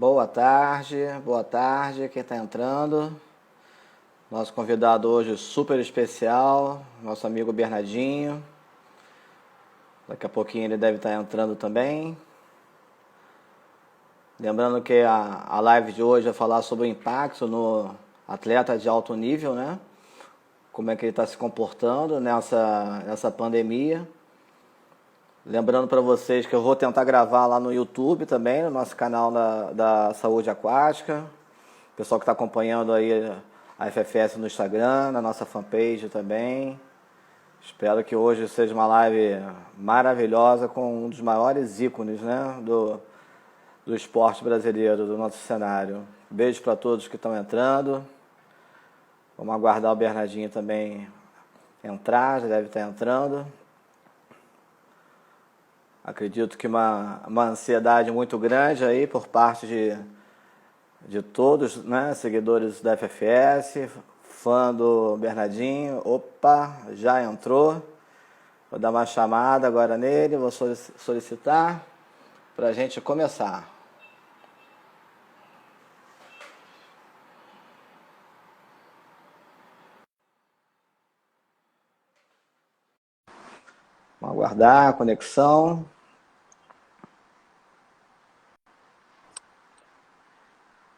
Boa tarde, quem está entrando. Nosso convidado hoje super especial, nosso amigo Bernardinho. Daqui a pouquinho ele deve estar entrando também. Lembrando que a live de hoje vai falar sobre o impacto no atleta de alto nível, né? Como é que ele está se comportando nessa pandemia. Lembrando para vocês que eu vou tentar gravar lá no YouTube também, no nosso canal da Saúde Aquática. O pessoal que está acompanhando aí a FFS no Instagram, na nossa fanpage também. Espero que hoje seja uma live maravilhosa com um dos maiores ícones, né, do esporte brasileiro, do nosso cenário. Beijo para todos que estão entrando. Vamos aguardar o Bernardinho também entrar, já deve estar entrando. Acredito que uma ansiedade muito grande aí por parte de todos, né, seguidores da FFS, fã do Bernardinho. Opa, já entrou. Vou dar uma chamada agora nele, vou solicitar para a gente começar. Vamos aguardar a conexão.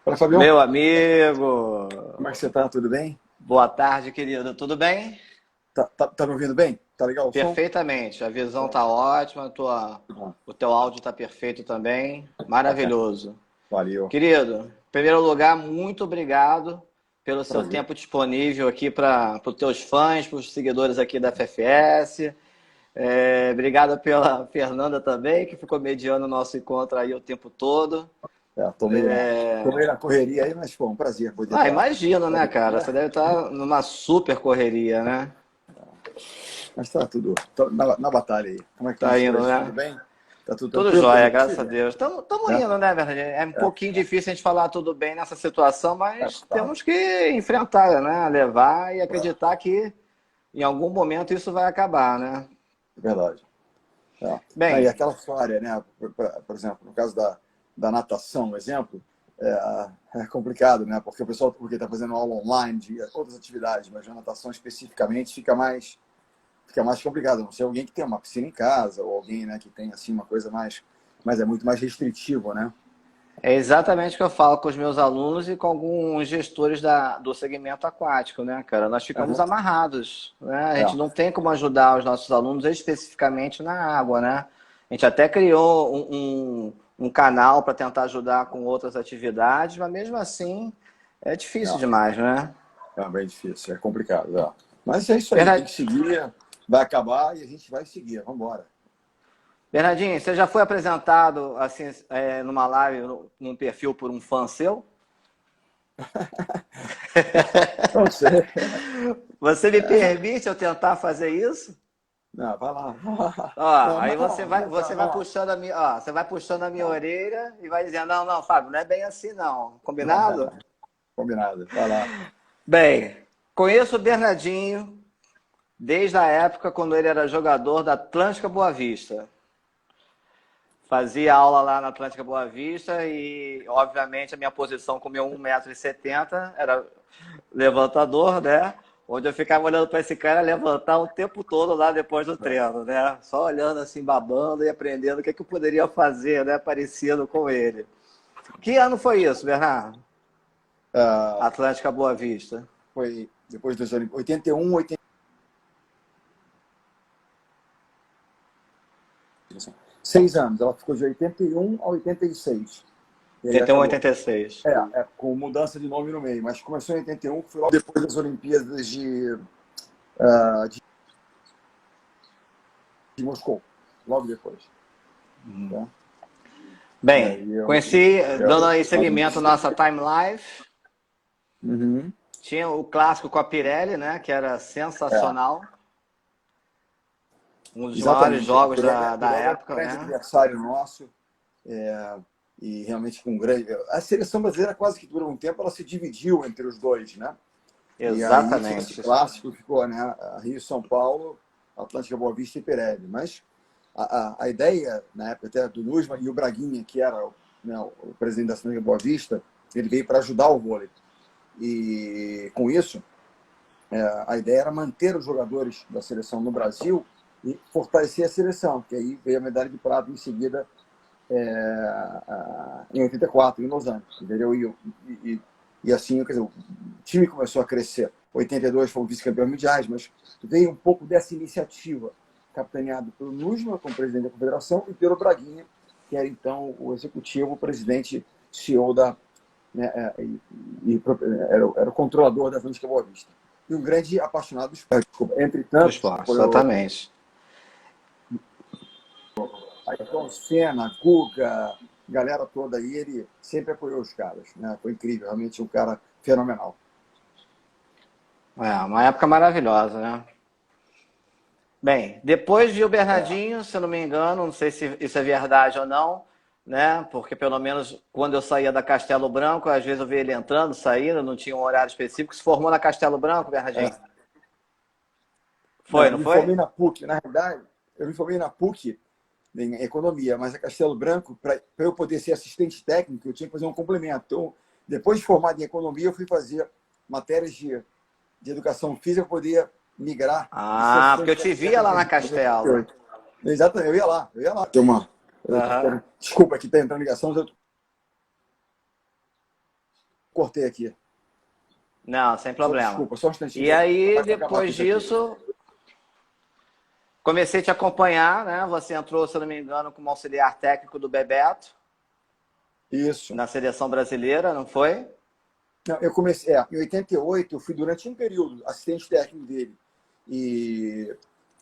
Fala, Fabião. Meu amigo! Como é que você tá? Tudo bem? Boa tarde, querido. Tudo bem? Tá me ouvindo bem? Tá legal o som? Perfeitamente. A visão tá ótima, o teu áudio tá perfeito também. Maravilhoso. Valeu. Querido, em primeiro lugar, muito obrigado pelo seu Prazer. tempo disponível aqui para os teus fãs, para os seguidores aqui da FFS. Obrigado pela Fernanda também, que ficou mediando o nosso encontro aí o tempo todo. Tô meio na correria aí, mas foi um prazer poder estar. Imagino, né, cara? Você deve estar numa super correria, né? Mas tá tudo na batalha aí. Como é que estão Tá as indo, coisas? Tudo né? bem? Tá tudo Tudo tranquilo? jóia, Aí graças a contigo? Deus. Estamos É? indo, né, verdade? É um pouquinho difícil a gente falar tudo bem nessa situação, mas Tá. temos que enfrentar, né? Levar e acreditar que em algum momento isso vai acabar, né? Verdade. Aí Bem, aquela história, né? Por exemplo, no caso da natação, um exemplo, é complicado, né? Porque o pessoal está fazendo aula online de outras atividades, mas na natação especificamente fica mais complicado. Não sei, alguém que tem uma piscina em casa ou alguém, né, que tem assim uma coisa mais, mas é muito mais restritivo, né? é exatamente o que eu falo com os meus alunos e com alguns gestores do segmento aquático, né, cara? Nós ficamos Uhum. amarrados, né? A gente É. não tem como ajudar os nossos alunos especificamente na água, né? A gente até criou um canal para tentar ajudar com outras atividades, mas mesmo assim é difícil demais, né? É bem difícil, é complicado. Mas é isso aí, tem Bernard- que seguir, vai acabar e a gente vai seguir, vamos embora. Bernardinho, você já foi apresentado assim numa live, num perfil por um fã seu? Não sei. Você me permite eu tentar fazer isso? Não, vai lá. Ó, Não, aí não, você vai puxando você vai puxando a minha orelha e vai dizendo, não, Fábio, não é bem assim não. Combinado? combinado, vai lá. Bem, conheço o Bernardinho desde a época quando ele era jogador da Atlântica Boa Vista. Fazia aula lá na Atlântica Boa Vista e, obviamente, a minha posição com meu 1,70 m era levantador, né? Onde eu ficava olhando para esse cara levantar o tempo todo lá depois do treino, né? Só olhando assim, babando e aprendendo o que eu poderia fazer, né? Parecido com ele. Que ano foi isso, Bernardo? Atlântica Boa Vista. Foi depois dos 81, 80. 6 anos, ela ficou de 81 a 86. E aí 81, acabou. 86. Com mudança de nome no meio, mas começou em 81, que foi logo depois das Olimpíadas de Moscou, logo depois. Tá? Bem, conheci, dando aí seguimento à nossa Time Life, Uhum. tinha o clássico com a Pirelli, né? Que era sensacional. Um dos maiores Exatamente. jogos A da Pirelli era um época, grande né? adversário nosso. E realmente com um grande. A seleção brasileira quase que durante um tempo ela se dividiu entre os dois, né? E aí tinha esse Exatamente. clássico, ficou, né? Rio, São Paulo, Atlântica Boa Vista e Pirelli. Mas a ideia, na época até do Nussmann e o Braguinha, que era né, o presidente da Santa Boa Vista, ele veio para ajudar o vôlei. E com isso, a ideia era manter os jogadores da seleção no Brasil e fortalecer a seleção, que aí veio a medalha de prata em seguida, em 84, em Los Angeles, entendeu? E assim, quer dizer, o time começou a crescer. 82 foi o vice-campeão mundiais, mas veio um pouco dessa iniciativa, capitaneado pelo Nussmann, como presidente da confederação, e pelo Braguinha, que era então o executivo, o presidente, CEO da, né, era o controlador da Atlética Boa Vista. E um grande apaixonado do esporte. Do Entretanto, esporte, exatamente. Ayrton Senna, Guga, galera toda aí, ele sempre apoiou os caras, né? Foi incrível, realmente um cara fenomenal. Uma época maravilhosa, né? Bem, depois de o Bernardinho, se eu não me engano, não sei se isso é verdade ou não, né? Porque pelo menos quando eu saía da Castelo Branco, às vezes eu via ele entrando, saindo, não tinha um horário específico. Se formou na Castelo Branco, Bernardinho? Foi, Não, não eu me foi? formei na PUC, na realidade, eu me formei na PUC em economia, mas a Castelo Branco, para eu poder ser assistente técnico, eu tinha que fazer um complemento. Então, depois de formado em economia, eu fui fazer matérias de educação física para poder migrar de ser Ah, porque eu assistente te via lá na Castelo. técnico. Exatamente, eu ia lá, eu ia lá. Tem uma... Aham. Desculpa que está entrando ligação, mas eu cortei aqui. Não, sem problema. Desculpa, só um instantinho. E aí, Vai tocar uma depois fita aqui. disso, comecei a te acompanhar, né? Você entrou, se eu não me engano, como auxiliar técnico do Bebeto, Isso. na seleção brasileira, não foi? Não, eu comecei, em 88, eu fui durante um período assistente técnico dele. E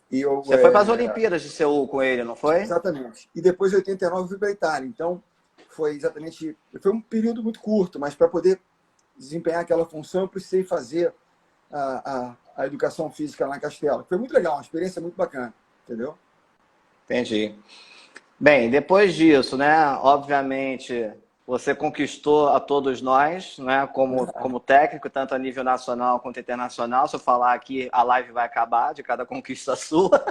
eu, Você foi para as Olimpíadas de Seul com ele, não foi? exatamente. E depois, em 89, eu fui para a Itália. Então, foi um período muito curto, mas para poder desempenhar aquela função, eu precisei fazer a educação física lá na Castelo. Foi muito legal, uma experiência muito bacana, entendeu? Entendi. Bem, depois disso, né? Obviamente, você conquistou a todos nós, né? Como técnico, tanto a nível nacional quanto internacional. Se eu falar aqui, a live vai acabar de cada conquista sua,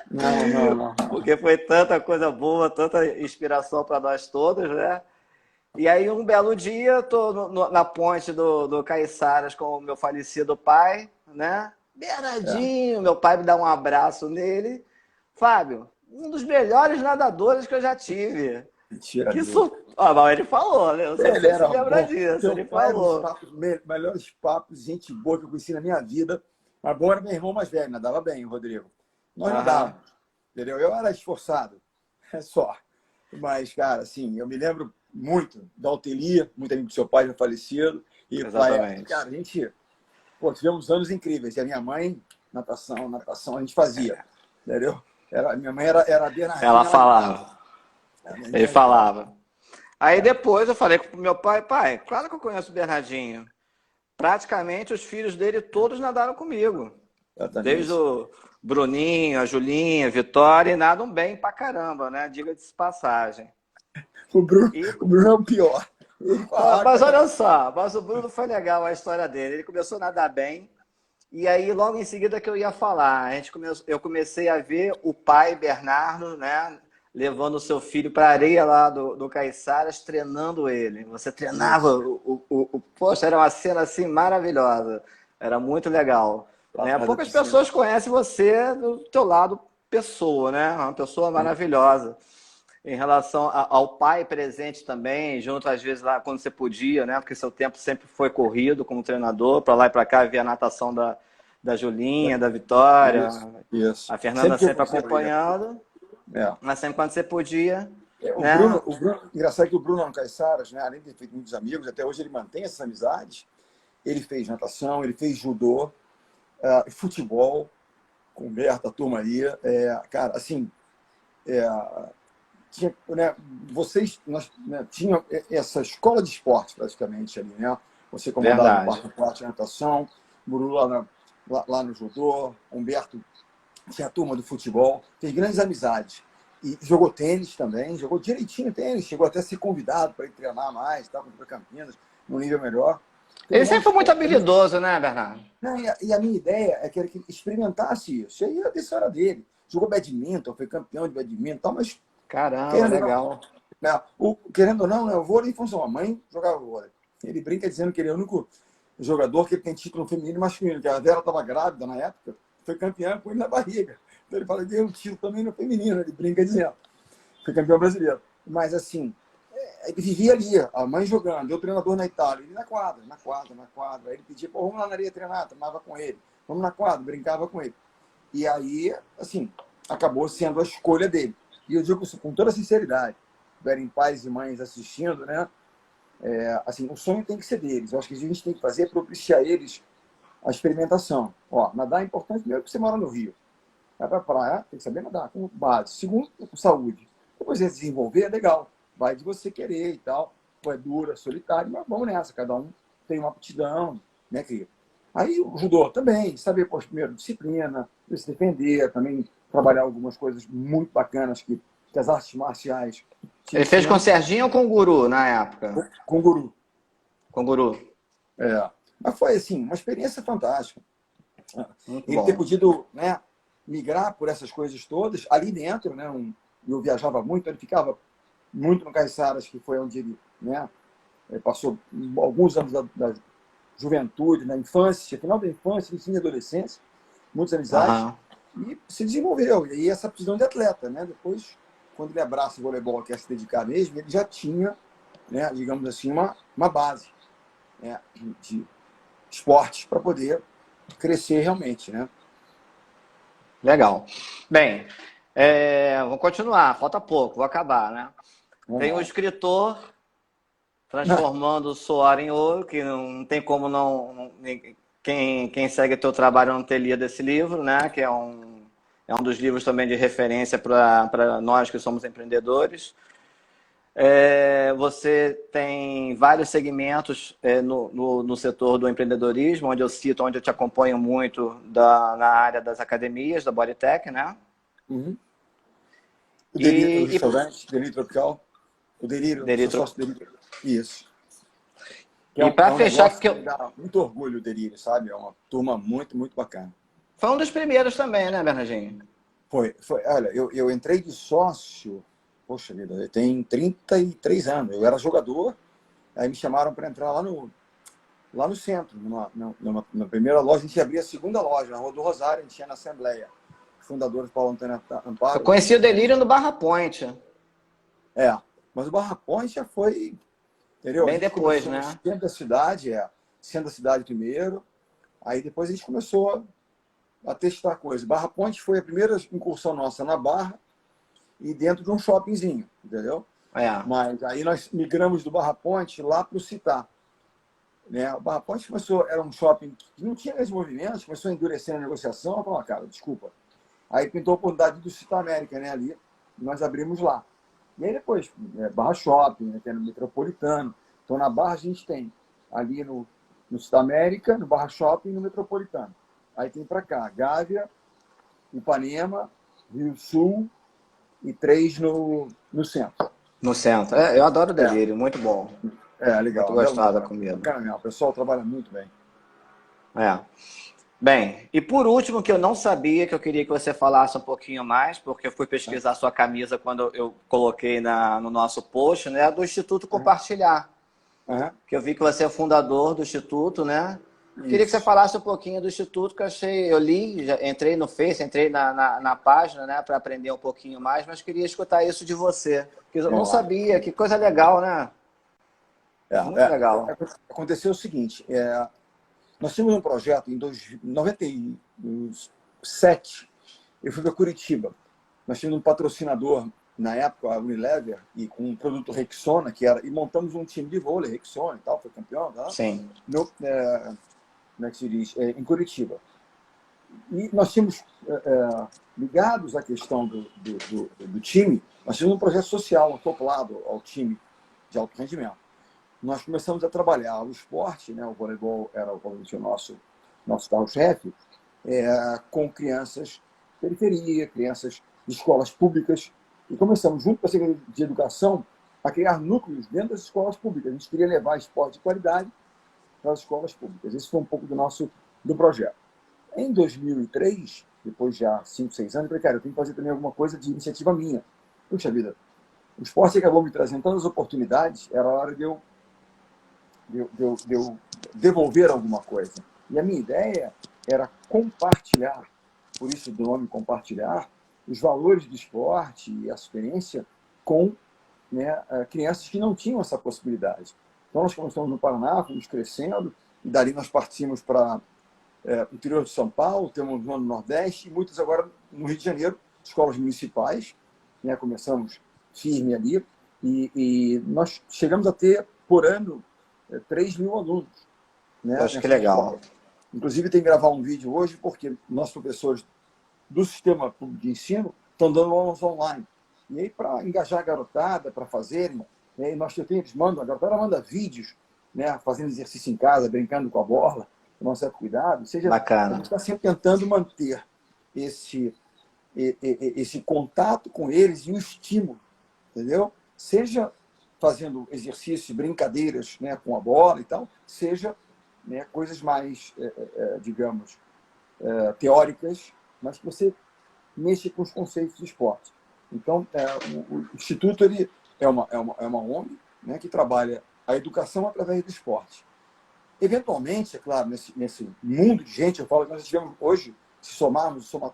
Não. porque foi tanta coisa boa, tanta inspiração para nós todos, né? E aí, um belo dia, estou na ponte do Caiçaras com o meu falecido pai, né? Bernardinho, meu pai me dá um abraço nele. Fábio, um dos melhores nadadores que eu já tive. Mentira Que dele. Mas ele falou, né? Eu não sei se Ele você se era lembra bom. disso. Teu Ele pai era um dos falou. melhores papos, gente boa que eu conheci na minha vida. Mas bom era meu irmão mais velho, nadava bem, o Rodrigo. Nós Aham, nadávamos, entendeu? Eu era esforçado, é só. Mas, cara, assim, eu me lembro muito da Altelia, muito amigo do seu pai, já falecido. E o pai, exatamente. cara, a gente, tivemos anos incríveis. E a minha mãe, natação, a gente fazia, entendeu? Minha mãe era a Ela Bernardinha lá de casa. falava. A Ele Bernardinha de casa. falava. Aí depois eu falei com o meu pai, pai, claro que eu conheço o Bernardinho. Praticamente os filhos dele todos nadaram comigo. Desde Exatamente. o Bruninho, a Julinha, a Vitória, e nadam bem pra caramba, né? Diga-se de passagem. O Bruno, E, o Bruno é o pior. Ele com a mas água. olha só, mas o Bruno foi legal a história dele. Ele começou a nadar bem, e aí logo em seguida que eu ia falar, eu comecei a ver o pai Bernardo, né? Levando o seu filho para a areia lá do Caiçaras, treinando ele. Você treinava, Isso. poxa, era uma cena assim maravilhosa. Era muito legal. Lá Né? atrás da Poucas piscina. pessoas conhecem você do teu lado pessoa, né? Uma pessoa maravilhosa. Em relação ao pai presente também, junto às vezes lá quando você podia, né? Porque seu tempo sempre foi corrido como treinador, para lá e para cá, via a natação da Julinha, da Vitória, Isso. a Fernanda Sempre que eu sempre podia, eu ia. acompanhando, É. mas sempre quando você podia, O né? Bruno, engraçado que o Bruno Caiçaras, né, além de ter feito muitos amigos, até hoje ele mantém essas amizades. Ele fez natação, ele fez judô, futebol, com o Berta, a turma aí. Cara, assim, tinha, né, nós tinha essa escola de esporte praticamente ali, né? Você comandava o Verdade. quarto esporte de natação, Buru lá no judô, Humberto tinha a turma do futebol, fez grandes amizades. E jogou tênis também, jogou direitinho tênis, chegou até a ser convidado para ir treinar mais, estava para Campinas, num nível melhor. Fez Ele um monte sempre de foi muito esporte. habilidoso, né, Bernardo? Não, e a minha ideia é que ele experimentasse isso. Aí a decisão era dele. Jogou badminton, foi campeão de badminton, mas Caramba, querendo ou não, legal. Né? Querendo ou não, né, o vôlei função. A mãe jogava vôlei. Ele brinca dizendo que ele é o único jogador que tem título feminino e masculino, que a Vera estava grávida na época, foi campeã com ele na barriga. Então ele fala que ganhou um título também no feminino, ele brinca dizendo. Foi campeão brasileiro. Mas assim, ele vivia ali, a mãe jogando, eu treinador na Itália, ele na quadra. Aí ele pedia, pô, vamos lá na areia treinar, treinava com ele. Vamos na quadra, brincava com ele. E aí, assim, acabou sendo a escolha dele. E eu digo isso com toda sinceridade. Tiverem pais e mães assistindo, né? Assim, o sonho tem que ser deles. Eu acho que a gente tem que fazer é propiciar eles a experimentação. Ó, nadar é importante primeiro porque você mora no Rio. Vai pra praia, tem que saber nadar, com base. Segundo, com saúde. Depois de desenvolver, é legal. Vai de você querer e tal. Pô, é dura, solitário, mas vamos nessa. Cada um tem uma aptidão, né, querido? Aí o judô também, saber, pô, primeiro, disciplina, se defender, também trabalhar algumas coisas muito bacanas que as artes marciais te Ele fez com o ensinam. Serginho ou com o Guru na época? Com guru. Com o Guru. Mas foi, assim, uma experiência fantástica. Muito Ele ter bom. podido, né, migrar por essas coisas todas ali dentro, né? Eu viajava muito, ele ficava muito no Caiçaras, que foi onde ele, né, passou alguns anos da juventude, na infância, final da infância, início da adolescência, muitas amizades, Aham. e se desenvolveu. E aí essa aptidão de atleta, né? Depois, quando ele abraça o voleibol, quer se dedicar mesmo, ele já tinha, né, digamos assim, uma base, né, de esportes para poder crescer realmente, né? Legal. Bem, vou continuar, falta pouco, vou acabar, né? Vamos Tem um lá. escritor transformando o suor em ouro, que não tem como quem segue teu trabalho não ter lido esse livro, né? Que é um dos livros também de referência para nós que somos empreendedores. Você tem vários segmentos no setor do empreendedorismo, onde eu te acompanho muito na área das academias, da Bodytech, né? Uhum. O E restaurante, Delírio Tropical, o Delírio, sou Delírio. sócio do Delírio. Isso. Que E é para um fechar, negócio que que me dá muito orgulho, o Delírio, sabe? É uma turma muito, muito bacana. foi um dos primeiros também, né, Bernardinho? Olha, eu entrei de sócio, poxa vida, tem 33 anos. Eu era jogador, aí me chamaram para entrar lá no centro, numa primeira loja. A gente abria a segunda loja, na Rua do Rosário, a gente tinha na Assembleia. Fundador Paulo Antônio Eu Amparo. conheci o Delírio no Barra Point, É, mas o Barra Point já foi, entendeu? A bem gente depois, começou no né? centro da cidade, centro da cidade primeiro, aí depois a gente começou a testar coisas. Barra Ponte foi a primeira incursão nossa na Barra e dentro de um shoppingzinho, entendeu? É. Mas aí nós migramos do Barra Ponte lá para o Citar. Né? O Barra Ponte era um shopping que não tinha grandes movimentos, começou a endurecer a negociação, falou, cara, desculpa. Aí pintou a oportunidade do Citar América, né, ali, e nós abrimos lá. E aí depois, Barra Shopping, né, que é no Metropolitano. Então na Barra a gente tem ali no Citar América, no Barra Shopping e no Metropolitano. Aí tem para cá, Gávea, Ipanema, Rio Sul e 3 no centro. No centro. Eu adoro o É, Delírio, muito bom. Muito legal, é um belo gostada lugar. comida. Bacana mesmo, o pessoal trabalha muito bem. É. Bem, e por último, que eu não sabia, que eu queria que você falasse um pouquinho mais, porque eu fui Né? pesquisar sua camisa quando eu coloquei no nosso post, né, do Instituto Compartilhar, Uhum. que eu vi que você é o fundador do Instituto, né? Queria que você Isso. falasse um pouquinho do Instituto, que eu li, entrei no Face, entrei na página, né, para aprender um pouquinho mais, mas queria escutar isso de você, que eu não Vamos lá. sabia, que coisa legal, né? Muito legal. Aconteceu o seguinte, nós tínhamos um projeto em 97, eu fui para Curitiba. Nós tínhamos um patrocinador, na época, a Unilever, e com um produto Rexona, e montamos um time de vôlei, Rexona e tal, foi campeão, tá? Sim. Como é que se diz? Em Curitiba. E nós tínhamos, ligados à questão do time, nós tínhamos um projeto social acoplado ao time de alto rendimento. Nós começamos a trabalhar o esporte, né? O voleibol era obviamente o nosso carro-chefe, com crianças de periferia, crianças de escolas públicas, e começamos, junto com a Secretaria de Educação, a criar núcleos dentro das escolas públicas. A gente queria levar esporte de qualidade para as escolas públicas. Esse foi um pouco do projeto. Em 2003, depois de já 5, 6 anos, eu falei, cara, eu tenho que fazer também alguma coisa de iniciativa minha. Puxa vida, o esporte acabou me trazendo tantas oportunidades, era hora de eu devolver alguma coisa. E a minha ideia era compartilhar, por isso do nome compartilhar, os valores do esporte e a experiência com, né, crianças que não tinham essa possibilidade. Então, nós começamos no Paraná, fomos crescendo, e dali nós partimos para o interior de São Paulo, temos no Nordeste, e muitas agora no Rio de Janeiro, escolas municipais, né, começamos firme ali, e nós chegamos a ter, por ano, 3 mil alunos, né, Poxa, que nessas legal. escolas. Inclusive, tem que gravar um vídeo hoje, porque nossos professores do sistema público de ensino estão dando aulas online. E aí, para engajar a garotada, para fazerem, né, e nós eles mandam, a garotada manda vídeos, né, fazendo exercício em casa, brincando com a bola, com um certo cuidado. Ou seja, a Bacana. gente está sempre tentando manter esse contato com eles e o estímulo, entendeu? Seja fazendo exercícios, brincadeiras, né, com a bola e tal, seja, né, coisas mais, digamos, teóricas, mas que você mexe com os conceitos do esporte. Então, o Instituto ele é uma ONG, né, que trabalha a educação através do esporte. Eventualmente, é claro, nesse mundo de gente, eu falo que nós tivemos hoje, se somarmos o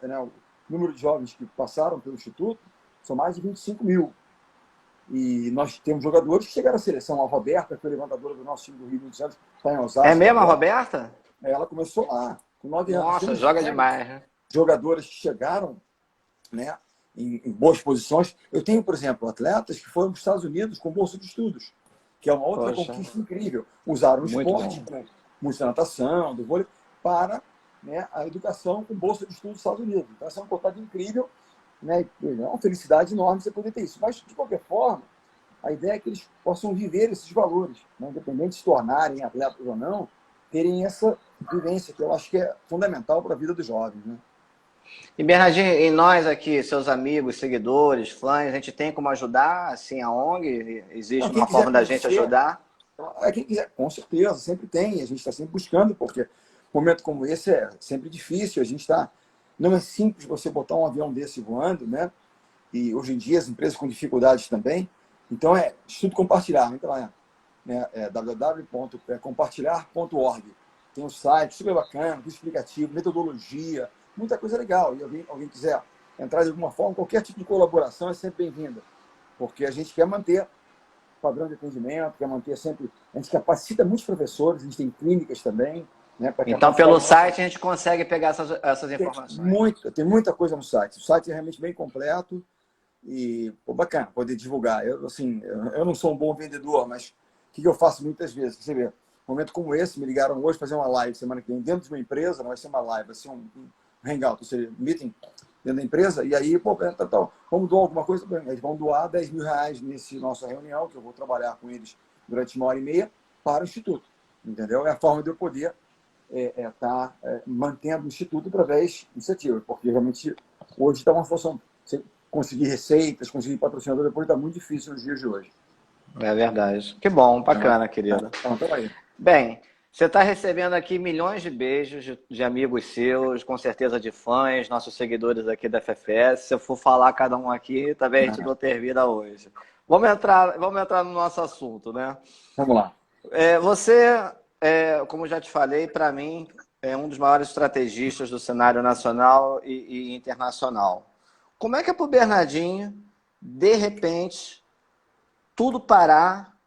número de jovens que passaram pelo Instituto, são mais de 25 mil. E nós temos jogadores que chegaram à seleção. A Roberta, que foi levantadora do nosso time do Rio de Janeiro, está em Osasco. É mesmo a agora. Roberta? Ela começou lá, com 9 anos. Nossa, joga demais, né? Jogadoras que chegaram, né, em boas posições. Eu tenho, por exemplo, atletas que foram para os Estados Unidos com bolsa de estudos, que é uma outra conquista incrível. Usaram o esporte, com muita natação, do vôlei, para, né, a educação com bolsa de estudos dos Estados Unidos. Então, essa é uma oportunidade incrível, né? É uma felicidade enorme você poder ter isso. Mas, de qualquer forma, a ideia é que eles possam viver esses valores, né? Independente de se tornarem atletas ou não, terem essa vivência, que eu acho que é fundamental para a vida dos jovens, né? E Bernardinho, e nós aqui, seus amigos, seguidores, fãs, a gente tem como ajudar, assim, a ONG? Existe uma forma da gente ajudar? Quem quiser, com certeza, sempre tem, a gente está sempre buscando, porque um momento como esse é sempre difícil, não é simples você botar um avião desse voando, né? E hoje em dia as empresas com dificuldades também. Então estudo compartilhar, entra lá, né? www.compartilhar.org. Tem um site super bacana, explicativo, metodologia, muita coisa legal. E alguém quiser entrar de alguma forma, qualquer tipo de colaboração é sempre bem-vinda, porque a gente quer manter padrão de atendimento, quer manter sempre. A gente capacita muitos professores, a gente tem clínicas também. Né, então, pelo site, a gente consegue pegar essas informações. Tem muita coisa no site. O site é realmente bem completo e bacana poder divulgar. Eu não sou um bom vendedor, mas o que eu faço muitas vezes? Você vê, um momento como esse, me ligaram hoje fazer uma live semana que vem dentro de uma empresa, não vai ser uma live, vai ser um hangout, ou seja, meeting dentro da empresa, e aí, vamos doar alguma coisa? Eles vão doar 10 mil reais nessa nossa reunião, que eu vou trabalhar com eles durante 1h30 para o Instituto. Entendeu? É a forma de eu poder tá mantendo o Instituto através de iniciativa, porque realmente hoje está uma situação, você conseguir receitas, conseguir patrocinador depois está muito difícil nos dias de hoje. É verdade. Que bom, bacana, querido. Então aí. Bem, você está recebendo aqui milhões de beijos de amigos seus, com certeza de fãs, nossos seguidores aqui da FFS. Se eu for falar cada um aqui, talvez a gente não termina hoje. Vamos entrar no nosso assunto, né? Vamos lá. Você, como já te falei, para mim, é um dos maiores estrategistas do cenário nacional e internacional. Como é que é para o Bernardinho, de repente, tudo parar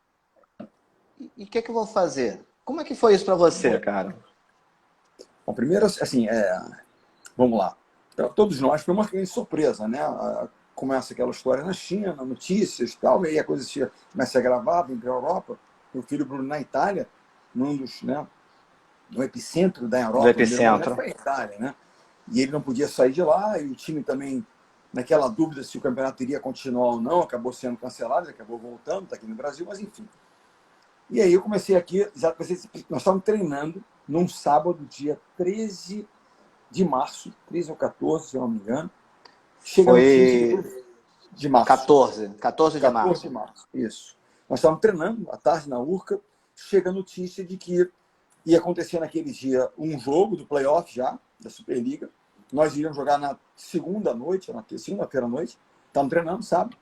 e o que eu vou fazer? Como é que foi isso para você, cara? Bom, primeiro, assim, vamos lá. Para todos nós foi uma grande surpresa, né? Começa aquela história na China, notícias e tal, e aí a coisa começa a gravar, vem para a Europa. Meu filho Bruno na Itália, num dos, né, no epicentro da Europa. No epicentro. Foi a Itália, né? E ele não podia sair de lá, e o time também, naquela dúvida se o campeonato iria continuar ou não, acabou sendo cancelado, ele acabou voltando, está aqui no Brasil, mas enfim. E aí eu comecei aqui, nós estávamos treinando num sábado, dia 13 de março, 13 ou 14, se eu não me engano. Foi de março. 14 de março. 14 de março, isso. Nós estávamos treinando à tarde na Urca, chega a notícia de que ia acontecer naquele dia um jogo do playoff já, da Superliga. Nós iríamos jogar na segunda-feira à noite, estávamos treinando, sabe?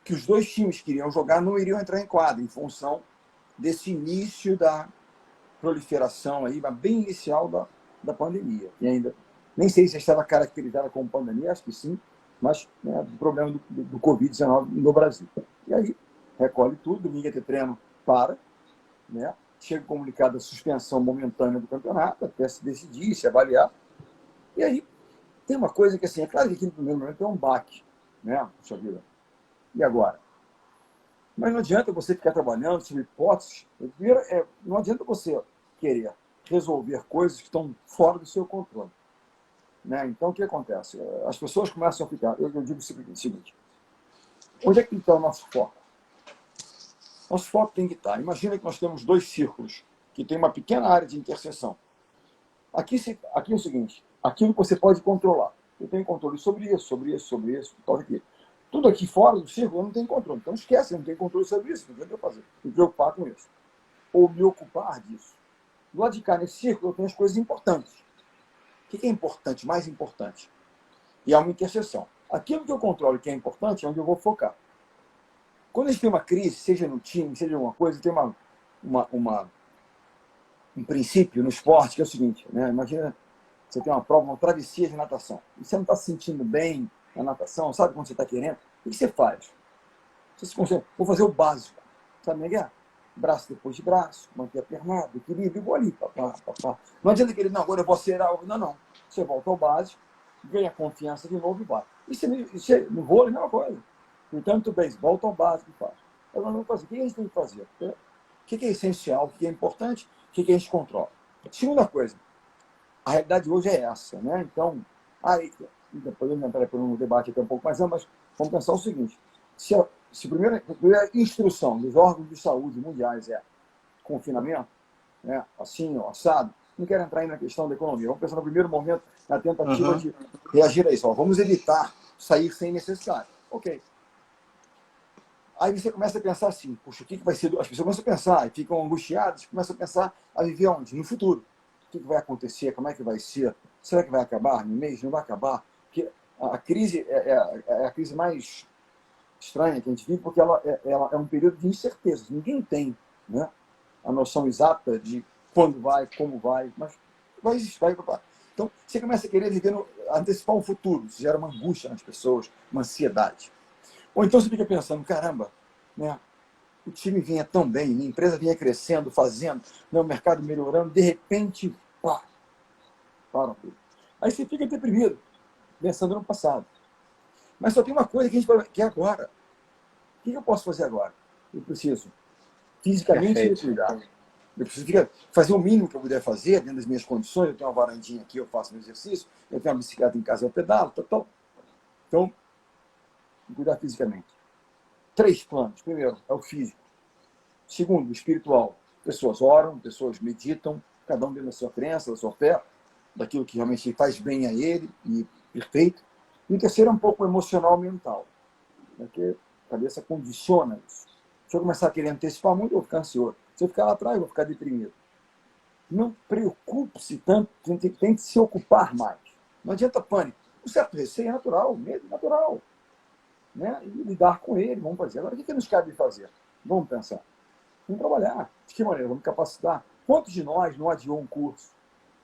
que os dois times que iriam jogar não iriam entrar em quadra, em função desse início da proliferação aí, bem inicial da pandemia. E ainda nem sei se estava caracterizada como pandemia, acho que sim, mas né, do problema do Covid-19 no Brasil. E aí recolhe tudo, domingo ia ter treino para, né? Chega o comunicado da suspensão momentânea do campeonato, até se decidir, se avaliar. E aí tem uma coisa que, assim, é claro que aqui no primeiro momento é um baque, né? Puxa vida. E agora? Mas não adianta você ficar trabalhando sobre hipóteses. Primeiro, não adianta você querer resolver coisas que estão fora do seu controle. Né? Então, o que acontece? As pessoas começam a ficar... Eu digo o seguinte. Onde é que está o nosso foco? Nosso foco tem que estar... Imagina que nós temos dois círculos que tem uma pequena área de interseção. Aqui é o seguinte. Aquilo que você pode controlar. Eu tenho controle sobre isso, sobre isso, sobre isso. Aqui. Tudo aqui fora do círculo eu não tenho controle. Então esquece, eu não tenho controle sobre isso. Não tem o que eu fazer. Me preocupar com isso. Ou me ocupar disso. Do lado de cá, nesse círculo, eu tenho as coisas importantes. O que é importante, mais importante? E há uma interseção. Aquilo que eu controlo que é importante é onde eu vou focar. Quando a gente tem uma crise, seja no time, seja em alguma coisa, tem um princípio no esporte que é o seguinte, né? Imagina, você tem uma prova, uma travessia de natação, e você não está se sentindo bem na natação, sabe quando você está querendo? O que você faz? Você se concentra, vou fazer o básico. Sabe, Miguel? Braço depois de braço, manter a pernada, equilíbrio, vou ali, papá. Não adianta querer, não, agora eu vou acelerar. Não. Você volta ao básico, ganha confiança de novo e vai. Isso no vôlei é a mesma coisa. Então, muito bem, volta ao básico e faz. Agora, vamos fazer. O que a gente tem que fazer? O que é essencial, o que é importante, o que a gente controla. Segunda coisa, a realidade hoje é essa, né? Então, podemos entrar por um debate até um pouco mais amplo, mas vamos pensar o seguinte: se a primeira instrução dos órgãos de saúde mundiais é confinamento, né, assim ou assado, não quero entrar aí na questão da economia. Vamos pensar no primeiro momento na tentativa de reagir a isso. Vamos evitar sair sem necessidade. Ok. Aí você começa a pensar assim, puxa, o que vai ser? As pessoas começam a pensar, e ficam angustiadas, começam a pensar a viver onde? No futuro. O que vai acontecer? Como é que vai ser? Será que vai acabar no mês? Não vai acabar? Porque a crise é a crise mais estranha que a gente vive, porque ela é um período de incertezas. Ninguém tem, né, a noção exata de quando vai, como vai, mas vai existir, vai acabar. Então, você começa a querer viver, antecipar um futuro. Isso gera uma angústia nas pessoas, uma ansiedade. Ou então você fica pensando, caramba, né, o time vinha tão bem, minha empresa vinha crescendo, fazendo, né, o mercado melhorando, de repente, pá, para tudo. Aí você fica deprimido, pensando no passado. Mas só tem uma coisa que a gente pode, que é agora. O que eu posso fazer agora? Eu preciso fisicamente me cuidar. Eu preciso fazer o mínimo que eu puder fazer dentro das minhas condições. Eu tenho uma varandinha aqui, eu faço meu exercício. Eu tenho uma bicicleta em casa, eu pedalo, tal. Então, cuidar fisicamente. 3 planos. Primeiro, é o físico. Segundo, o espiritual. Pessoas oram, pessoas meditam, cada um dentro da sua crença, da sua fé, daquilo que realmente faz bem a ele, e perfeito. E o terceiro é um pouco emocional, mental. Porque a cabeça condiciona isso. Se eu começar a querer antecipar muito, eu vou ficar ansioso. Se eu ficar lá atrás, eu vou ficar deprimido. Não preocupe-se tanto, tem que se ocupar mais. Não adianta pânico. Um certo receio é natural, medo é natural. Né? E lidar com ele, vamos fazer. Agora, o que nos cabe fazer? Vamos pensar. Vamos trabalhar. De que maneira? Vamos capacitar. Quantos de nós não adiou um curso?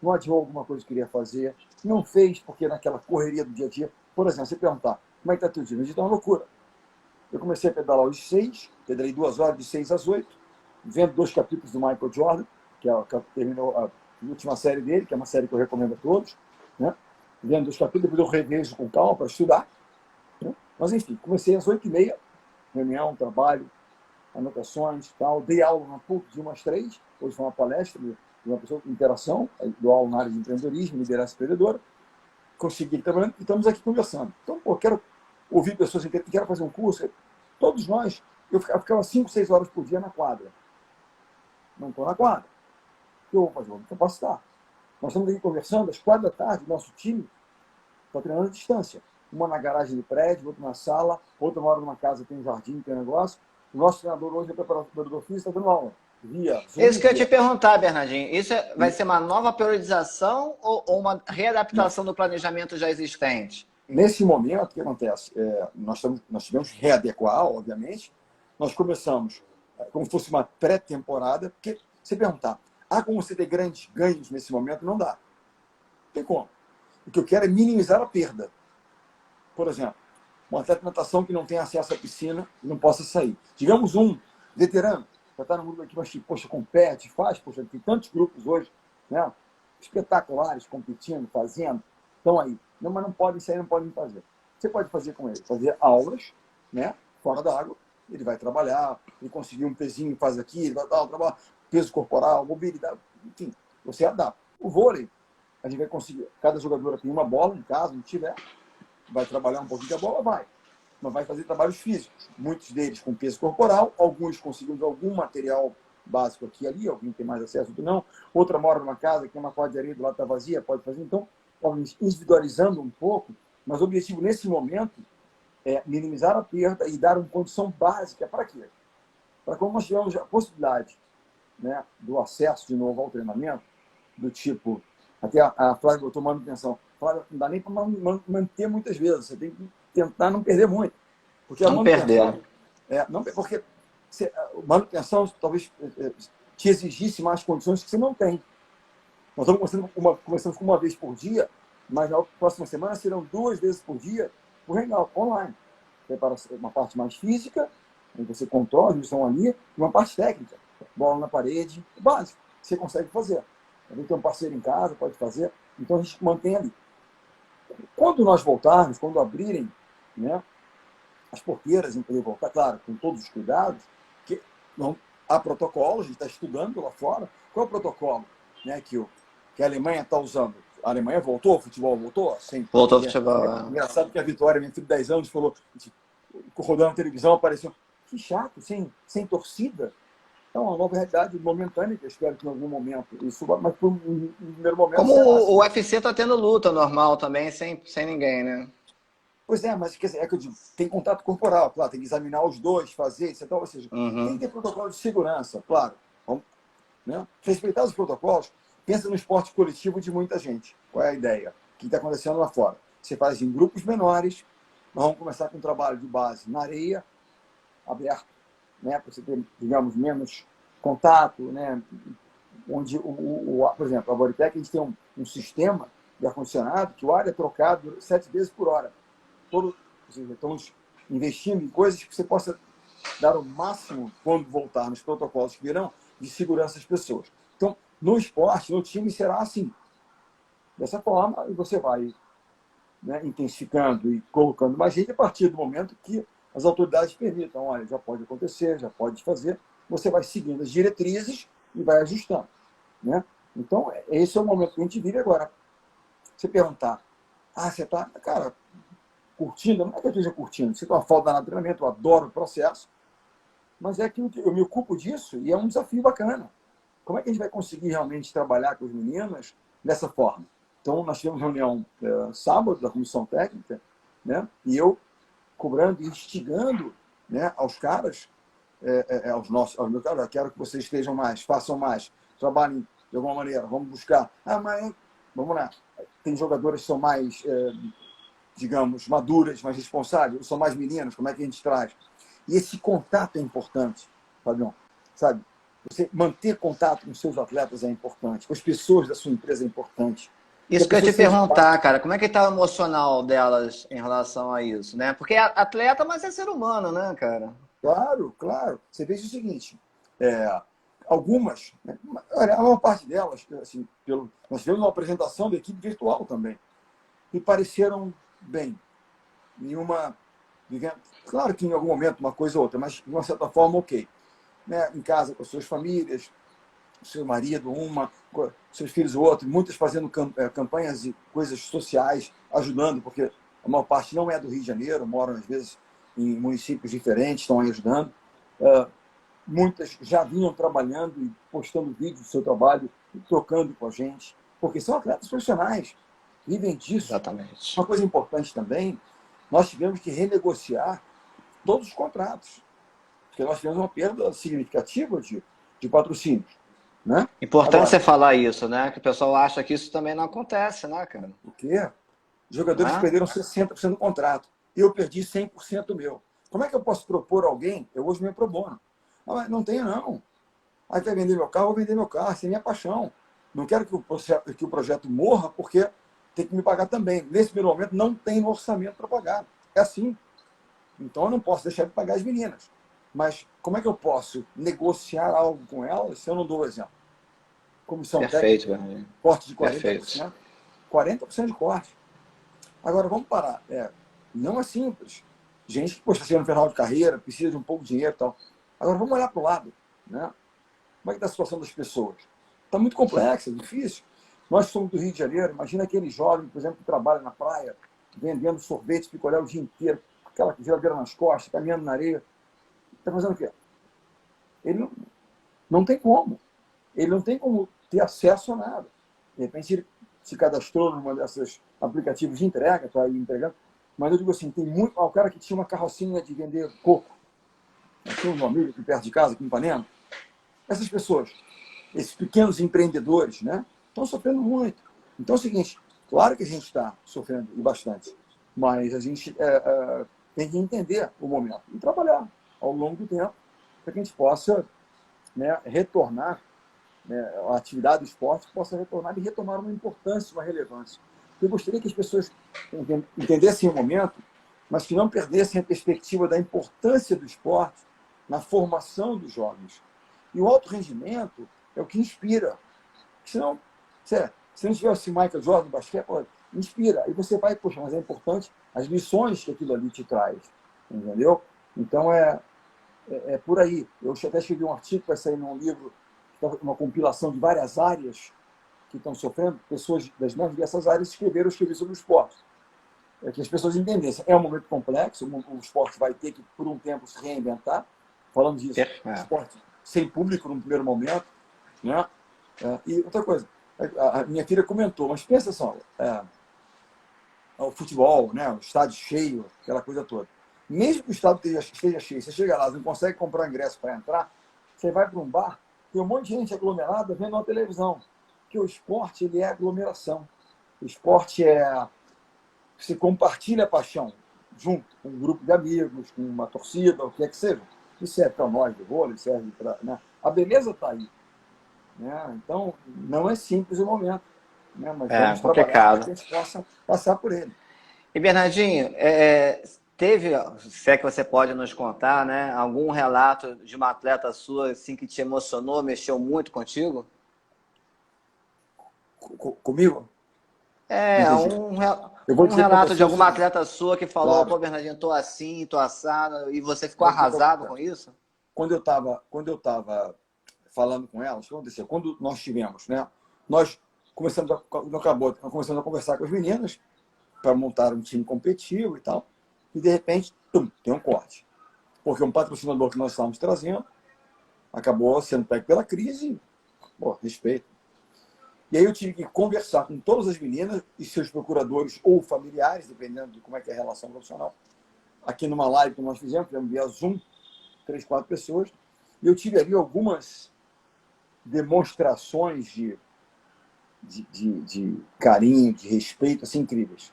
Não adiou alguma coisa que queria fazer? Não fez porque naquela correria do dia a dia. Por exemplo, você perguntar, como é que está teu dia? Meu dia está uma loucura. Eu comecei a pedalar às 6, pedalei 2 horas, de 6 às 8, vendo 2 capítulos do Michael Jordan, que terminou a última série dele, que é uma série que eu recomendo a todos, né? Vendo 2 capítulos, depois eu revejo com calma para estudar. Né? Mas, enfim, comecei às 8h30, reunião, trabalho, anotações, tal. Dei aula na PUC de 1 às 3, hoje foi uma palestra de uma pessoa de interação, dou aula na área de empreendedorismo, liderança empreendedora, consegui trabalhando e estamos aqui conversando. Então, quero ouvir pessoas que querem fazer um curso. Todos nós, eu ficava 5, 6 horas por dia na quadra. Não estou na quadra. O que eu vou fazer? Vou me capacitar. Nós estamos aqui conversando, às 4 da tarde, nosso time está treinando à distância. Uma na garagem do prédio, outra na sala, outra mora numa casa, tem um jardim, tem um negócio. O nosso treinador hoje é preparador físico, está dando aula. Isso que eu ia te perguntar, Bernardinho. Isso vai ser uma nova periodização ou uma readaptação do planejamento já existente? nesse momento, o que acontece? Nós tivemos que readequar, obviamente. Nós começamos como se fosse uma pré-temporada, porque se perguntar, como você ter grandes ganhos nesse momento? Não dá. Não tem como. O que eu quero é minimizar a perda. Por exemplo, um atleta de natação que não tem acesso à piscina e não possa sair. Digamos um veterano, já está no grupo aqui, mas, poxa, compete, faz, poxa, tem tantos grupos hoje, né? Espetaculares, competindo, fazendo, estão aí. Não, mas não podem sair, não podem fazer. Você pode fazer com ele, fazer aulas, né? Fora da água, ele vai trabalhar, ele conseguir um pezinho, faz aqui, ele vai dar um trabalho, peso corporal, mobilidade, enfim, você adapta. O vôlei, a gente vai conseguir, cada jogadora tem uma bola em casa, não tiver, vai trabalhar um pouquinho a bola, vai. Mas vai fazer trabalhos físicos. Muitos deles com peso corporal, alguns conseguindo algum material básico aqui e ali, alguém tem mais acesso, outro não. Outra mora numa casa que tem uma quadra de areia do lado está vazia, pode fazer. Então, individualizando um pouco, mas o objetivo nesse momento é minimizar a perda e dar uma condição básica para quê? Para quando nós tivermos a possibilidade, né, do acesso de novo ao treinamento, do tipo, até a Flávia botou manutenção. Flávia, não dá nem para manter muitas vezes, você tem que tentar não perder muito. Porque a Não manutenção. perder. Porque a manutenção talvez te exigisse mais condições que você não tem. Nós estamos começando com uma vez por dia, mas na próxima semana serão 2 vezes por dia por Hangout, online. Prepara uma parte mais física, onde você controla, eles estão ali, e uma parte técnica. Bola na parede, básico. Você consegue fazer. Também tem um parceiro em casa, pode fazer. Então a gente mantém ali. Quando nós voltarmos, quando abrirem, né, as porteiras em poder voltar, claro, com todos os cuidados, que não há protocolo, a gente está estudando lá fora. Qual é o protocolo, né, que a Alemanha está usando? A Alemanha voltou, o futebol voltou? Sem Voltou ao futebol. engraçado que a Vitória, minha filha de 10 anos, falou, rodando na televisão, apareceu, que chato, sem torcida. Então, uma nova realidade momentânea, que eu espero que em algum momento isso vá, mas por um primeiro momento. Como o UFC está tendo luta normal também, sem ninguém, né? Pois é, mas quer dizer, que eu digo, tem contato corporal, claro, tem que examinar os dois, fazer, etc. Ou seja, tem que ter protocolo de segurança, claro. Vamos, né? Respeitar os protocolos, pensa no esporte coletivo de muita gente. Qual é a ideia? O que está acontecendo lá fora? Você faz em grupos menores, nós vamos começar com um trabalho de base na areia, aberto, né, para você ter, digamos, menos contato, né, onde, por exemplo, a Bodytech, a gente tem um sistema de ar-condicionado que o ar é trocado 7 vezes por hora. Estamos investindo em coisas que você possa dar o máximo, quando voltar nos protocolos que virão, de segurança às pessoas. Então, no esporte, no time, será assim. Dessa forma, você vai, né, intensificando e colocando mais gente a partir do momento que as autoridades permitam. Olha, já pode acontecer, já pode fazer. Você vai seguindo as diretrizes e vai ajustando, né? Então, esse é o momento que a gente vive agora. Você perguntar, você está, cara, curtindo? Não é que eu esteja curtindo. Sinto uma falta de treinamento, eu adoro o processo, mas é que eu me ocupo disso e é um desafio bacana. Como é que a gente vai conseguir realmente trabalhar com as meninas dessa forma? Então, nós tivemos reunião sábado da comissão técnica, né? E eu cobrando e instigando, né, aos caras, aos meus caras, eu quero que vocês estejam mais, façam mais, trabalhem de alguma maneira, vamos buscar. Mas vamos lá. Tem jogadoras que são mais, digamos, maduras, mais responsáveis, são mais meninas, como é que a gente traz? E esse contato é importante, Fabião, sabe? Você manter contato com seus atletas é importante, com as pessoas da sua empresa é importante. Isso que eu ia te perguntar, cara, como é que está o emocional delas em relação a isso, né? Porque é atleta, mas é ser humano, né, cara? Claro, claro. Você veja o seguinte, algumas, né, olha, a maior parte delas, assim, nós tivemos uma apresentação da equipe virtual também, e pareceram bem. Claro que em algum momento uma coisa ou outra, mas de uma certa forma, ok. Né? Em casa com as suas famílias, seu marido, seus filhos, outro, muitas fazendo campanhas e coisas sociais, ajudando, porque a maior parte não é do Rio de Janeiro, moram às vezes em municípios diferentes, estão aí ajudando. Muitas já vinham trabalhando e postando vídeos do seu trabalho e trocando com a gente, porque são atletas profissionais, vivem disso. Exatamente. Uma coisa importante também, nós tivemos que renegociar todos os contratos, porque nós tivemos uma perda significativa de patrocínios. Né? Importante você falar isso, né? Que o pessoal acha que isso também não acontece, né, cara? O quê? Os jogadores perderam 60% do contrato. Eu perdi 100% meu. Como é que eu posso propor a alguém? Eu hoje me pro bono. Mas não tenho, não. Aí vai vender meu carro, eu vou vender meu carro. Essa é minha paixão. Não quero que o projeto morra, porque tem que me pagar também. Nesse primeiro momento, não tem orçamento para pagar. É assim. Então, eu não posso deixar de pagar as meninas. Mas como é que eu posso negociar algo com elas se eu não dou o exemplo? Comissão Perfeito, técnica, Bernardinho. corte de 40%. Perfeito. 40% de corte. Agora, vamos parar. Não é simples. Gente que está chegando no final de carreira, precisa de um pouco de dinheiro e tal. Agora, vamos olhar para o lado. Né? Como é que está a situação das pessoas? Está muito complexa, difícil. Nós somos do Rio de Janeiro. Imagina aquele jovem, por exemplo, que trabalha na praia, vendendo sorvete, picolé o dia inteiro, com aquela geladeira nas costas, caminhando na areia. Está fazendo o quê? Ele não tem como. Ele não tem como ter acesso a nada. De repente, ele se cadastrou numa desses aplicativos de entrega, para ir entregando. Mas eu digo assim, tem muito... o cara que tinha uma carrocinha de vender coco. Eu tinha um amigo aqui perto de casa, aqui em Ipanema. Essas pessoas, esses pequenos empreendedores, né, estão sofrendo muito. Então é o seguinte, claro que a gente está sofrendo e bastante, mas a gente tem que entender o momento e trabalhar ao longo do tempo para que a gente possa, né, retornar, né, a atividade do esporte possa retornar e retomar uma importância, uma relevância. Eu gostaria que as pessoas entendessem o momento, mas que não perdessem a perspectiva da importância do esporte na formação dos jovens. E o alto rendimento é o que inspira. Senão, se não tivesse Michael Jordan no basquete, inspira. E você vai, poxa, mas é importante as lições que aquilo ali te traz. Entendeu? Então, é por aí. Eu até escrevi um artigo que vai sair num livro, uma compilação de várias áreas que estão sofrendo. Pessoas das mais diversas áreas escrevi sobre o esporte. É que as pessoas entendessem. É um momento complexo, o esporte vai ter que, por um tempo, se reinventar. Falando disso, esporte sem público no primeiro momento. Né? E outra coisa, a minha filha comentou, mas pensa só, o futebol, né? O estádio cheio, aquela coisa toda. Mesmo que o estádio esteja cheio, você chega lá, não consegue comprar ingresso para entrar, você vai para um bar, tem um monte de gente aglomerada vendo uma televisão. Porque o esporte, ele é aglomeração. O esporte você compartilha a paixão junto com um grupo de amigos, com uma torcida, o que é que seja. Isso serve para nós do vôlei, serve para... Né? A beleza está aí. Né? Então, não é simples o momento. Né? Mas vamos trabalhar para que a gente possa passar por ele. E, Bernardinho, teve, se é que você pode nos contar, né, algum relato de uma atleta sua assim, que te emocionou, mexeu muito contigo? Comigo? Um relato de alguma seguinte, atleta sua que falou, claro, pô, Bernardinho, tô assim, tô assado, e você ficou arrasado com isso? Quando eu estava falando com elas, o que aconteceu? Quando nós tivemos, né? Nós começamos a conversar com as meninas para montar um time competitivo e tal, e de repente, tem um corte. Porque um patrocinador que nós estávamos trazendo acabou sendo pego pela crise, respeito. E aí eu tive que conversar com todas as meninas e seus procuradores ou familiares, dependendo de como é que é a relação profissional. Aqui numa live que nós fizemos via Zoom, 3, 4 pessoas, e eu tive ali algumas demonstrações de carinho, de respeito, assim, incríveis.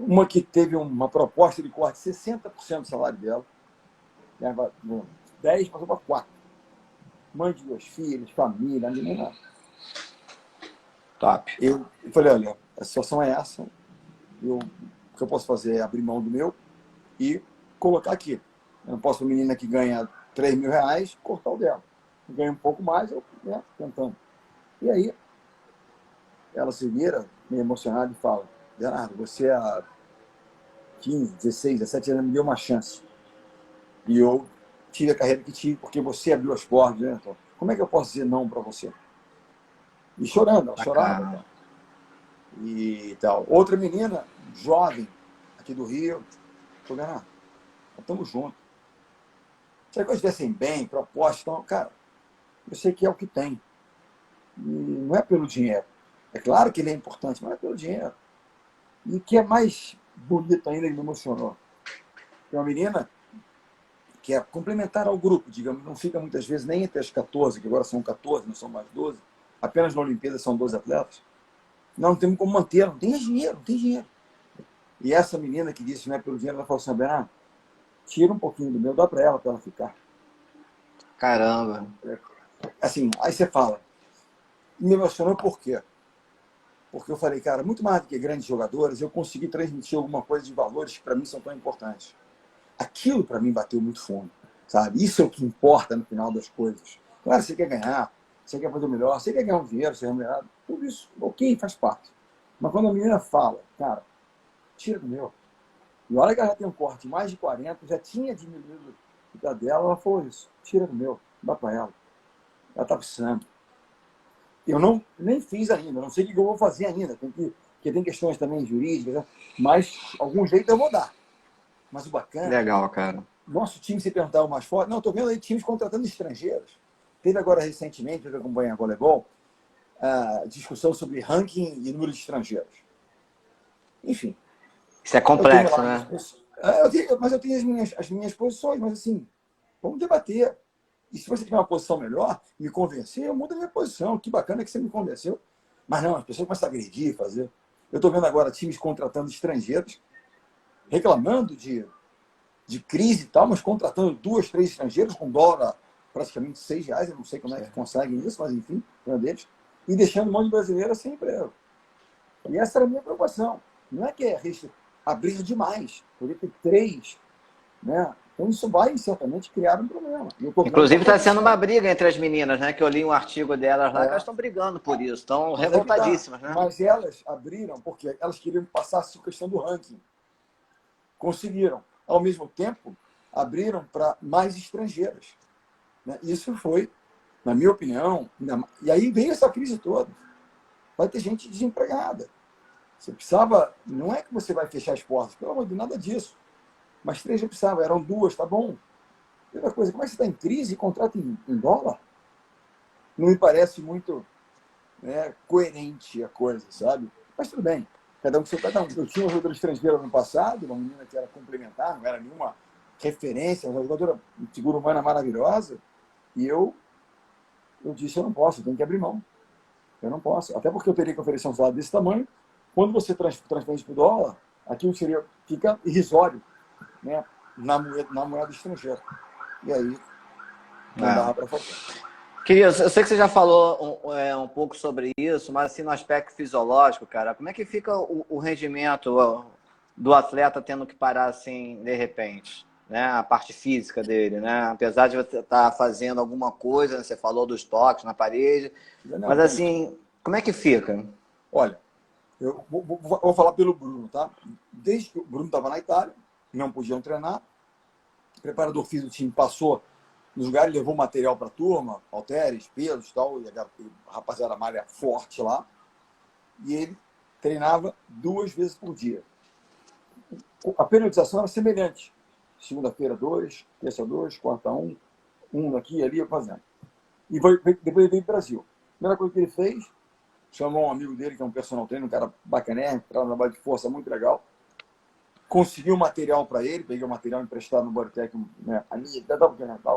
Uma que teve uma proposta de corte de 60% do salário dela, 10 passou para 4. Mãe de 2 filhos, família, menina. Top. Eu falei, olha, a situação é essa, o que eu posso fazer é abrir mão do meu e colocar aqui. Eu não posso, uma menina que ganha 3 mil reais, cortar o dela. Ganha um pouco mais, eu tentando. E aí, ela se vira, meio emocionada, e fala, Bernardo, você há 15, 16, 17 anos me deu uma chance. E eu tive a carreira que tive, porque você abriu as portas, né? Então, como é que eu posso dizer não para você? E chorando, ela chorava. E tal. Outra menina, jovem, aqui do Rio, falou, Bernardo, estamos juntos. Se as coisas estivessem bem, propostas, então, cara, eu sei que é o que tem. E não é pelo dinheiro. É claro que ele é importante, mas não é pelo dinheiro. E o que é mais bonito ainda, ele me emocionou. Tem uma menina que é complementar ao grupo, digamos, não fica muitas vezes nem entre as 14, que agora são 14, não são mais 12, apenas na Olimpíada são 12 atletas. Não temos como manter, não tem dinheiro, não tem dinheiro. E essa menina que disse, não é pelo dinheiro, ela falou assim, Bernardo, tira um pouquinho do meu, dá para ela ficar. Caramba. Assim, aí você fala, me emocionou por quê? Porque eu falei, cara, muito mais do que grandes jogadores, eu consegui transmitir alguma coisa de valores que para mim são tão importantes. Aquilo para mim bateu muito fundo, sabe? Isso é o que importa no final das coisas. Claro, você quer ganhar, você quer fazer o melhor, você quer ganhar um dinheiro, ser remunerado, tudo isso, ok, faz parte. Mas quando a menina fala, cara, tira do meu. E olha que ela já tem um corte mais de 40, já tinha diminuído da dela, ela falou isso, tira do meu, dá para ela. Ela tá precisando. Eu não, nem fiz ainda, não sei o que eu vou fazer ainda, porque tem questões também jurídicas, né? Mas algum jeito eu vou dar. Mas o bacana, Legal, cara. nosso time, se perguntar o mais forte, não, estou vendo aí times contratando estrangeiros. Teve agora recentemente, que acompanha a voleibol, a discussão sobre ranking e número de estrangeiros. Enfim, Isso é eu tenho complexo, lá né? mas eu tenho as minhas posições, mas assim, vamos debater. E se você tiver uma posição melhor, me convencer, eu mudo a minha posição. Que bacana que você me convenceu. Mas não, as pessoas começam a agredir, fazer. Eu estou vendo agora times contratando estrangeiros, reclamando de crise e tal, mas contratando 2, 3 estrangeiros com dólar a praticamente R$ 6. Eu não sei como é que conseguem isso, mas enfim, é um deles. E deixando um monte de brasileiro sem emprego. E essa era a minha preocupação. Não é que é abrir demais, poder ter 3, né? Então isso vai certamente criar um problema. E eu estou vendo que está Inclusive está sendo uma acontecendo. briga entre as meninas, né? Que eu li um artigo delas lá que elas É, estão brigando por isso, estão mas é que tá. revoltadíssimas, né? Mas elas abriram porque elas queriam passar a questão do ranking. Conseguiram. Ao mesmo tempo, abriram para mais estrangeiras. Né? Isso foi, na minha opinião, e aí veio essa crise toda. Vai ter gente desempregada. Você precisava, não é que você vai fechar as portas, pelo amor de nada disso. Mas 3 já precisava, eram 2, tá bom. E outra coisa, como é que você está em crise e contrata em dólar? Não me parece muito, né, coerente a coisa, sabe? Mas tudo bem. Cada um com seu cada um. Eu tinha um jogador estrangeiro no passado, uma menina que era complementar, não era nenhuma referência, uma jogadora de figura humana maravilhosa, e eu disse, eu não posso, eu tenho que abrir mão. Eu não posso. Até porque eu teria que oferecer um salário desse tamanho. Quando você transferência para o dólar, aquilo fica irrisório, né, na moeda estrangeira. E aí não É. dava para fazer. Queria, eu sei que você já falou um pouco sobre isso, mas assim, no aspecto fisiológico, cara, como é que fica o rendimento do atleta tendo que parar assim, de repente? Né? A parte física dele, né? Apesar de você estar fazendo alguma coisa, né? Você falou dos toques na parede, Não, mas tem. assim, como é que fica? Olha, eu vou falar pelo Bruno, tá? Desde que o Bruno estava na Itália, não podiam treinar, o preparador físico do time passou nos lugares, levou material para a turma, halteres, pesos e tal, e a rapaziada malha forte lá, e ele treinava 2 vezes por dia. A periodização era semelhante. Segunda-feira, 2, terça, 2, quarta, 1 aqui e ali, fazendo. E depois ele veio para o Brasil. A primeira coisa que ele fez, chamou um amigo dele, que é um personal trainer, um cara bacané, que traz um trabalho de força muito legal, conseguiu material para ele, peguei o material emprestado no Bodytech, né,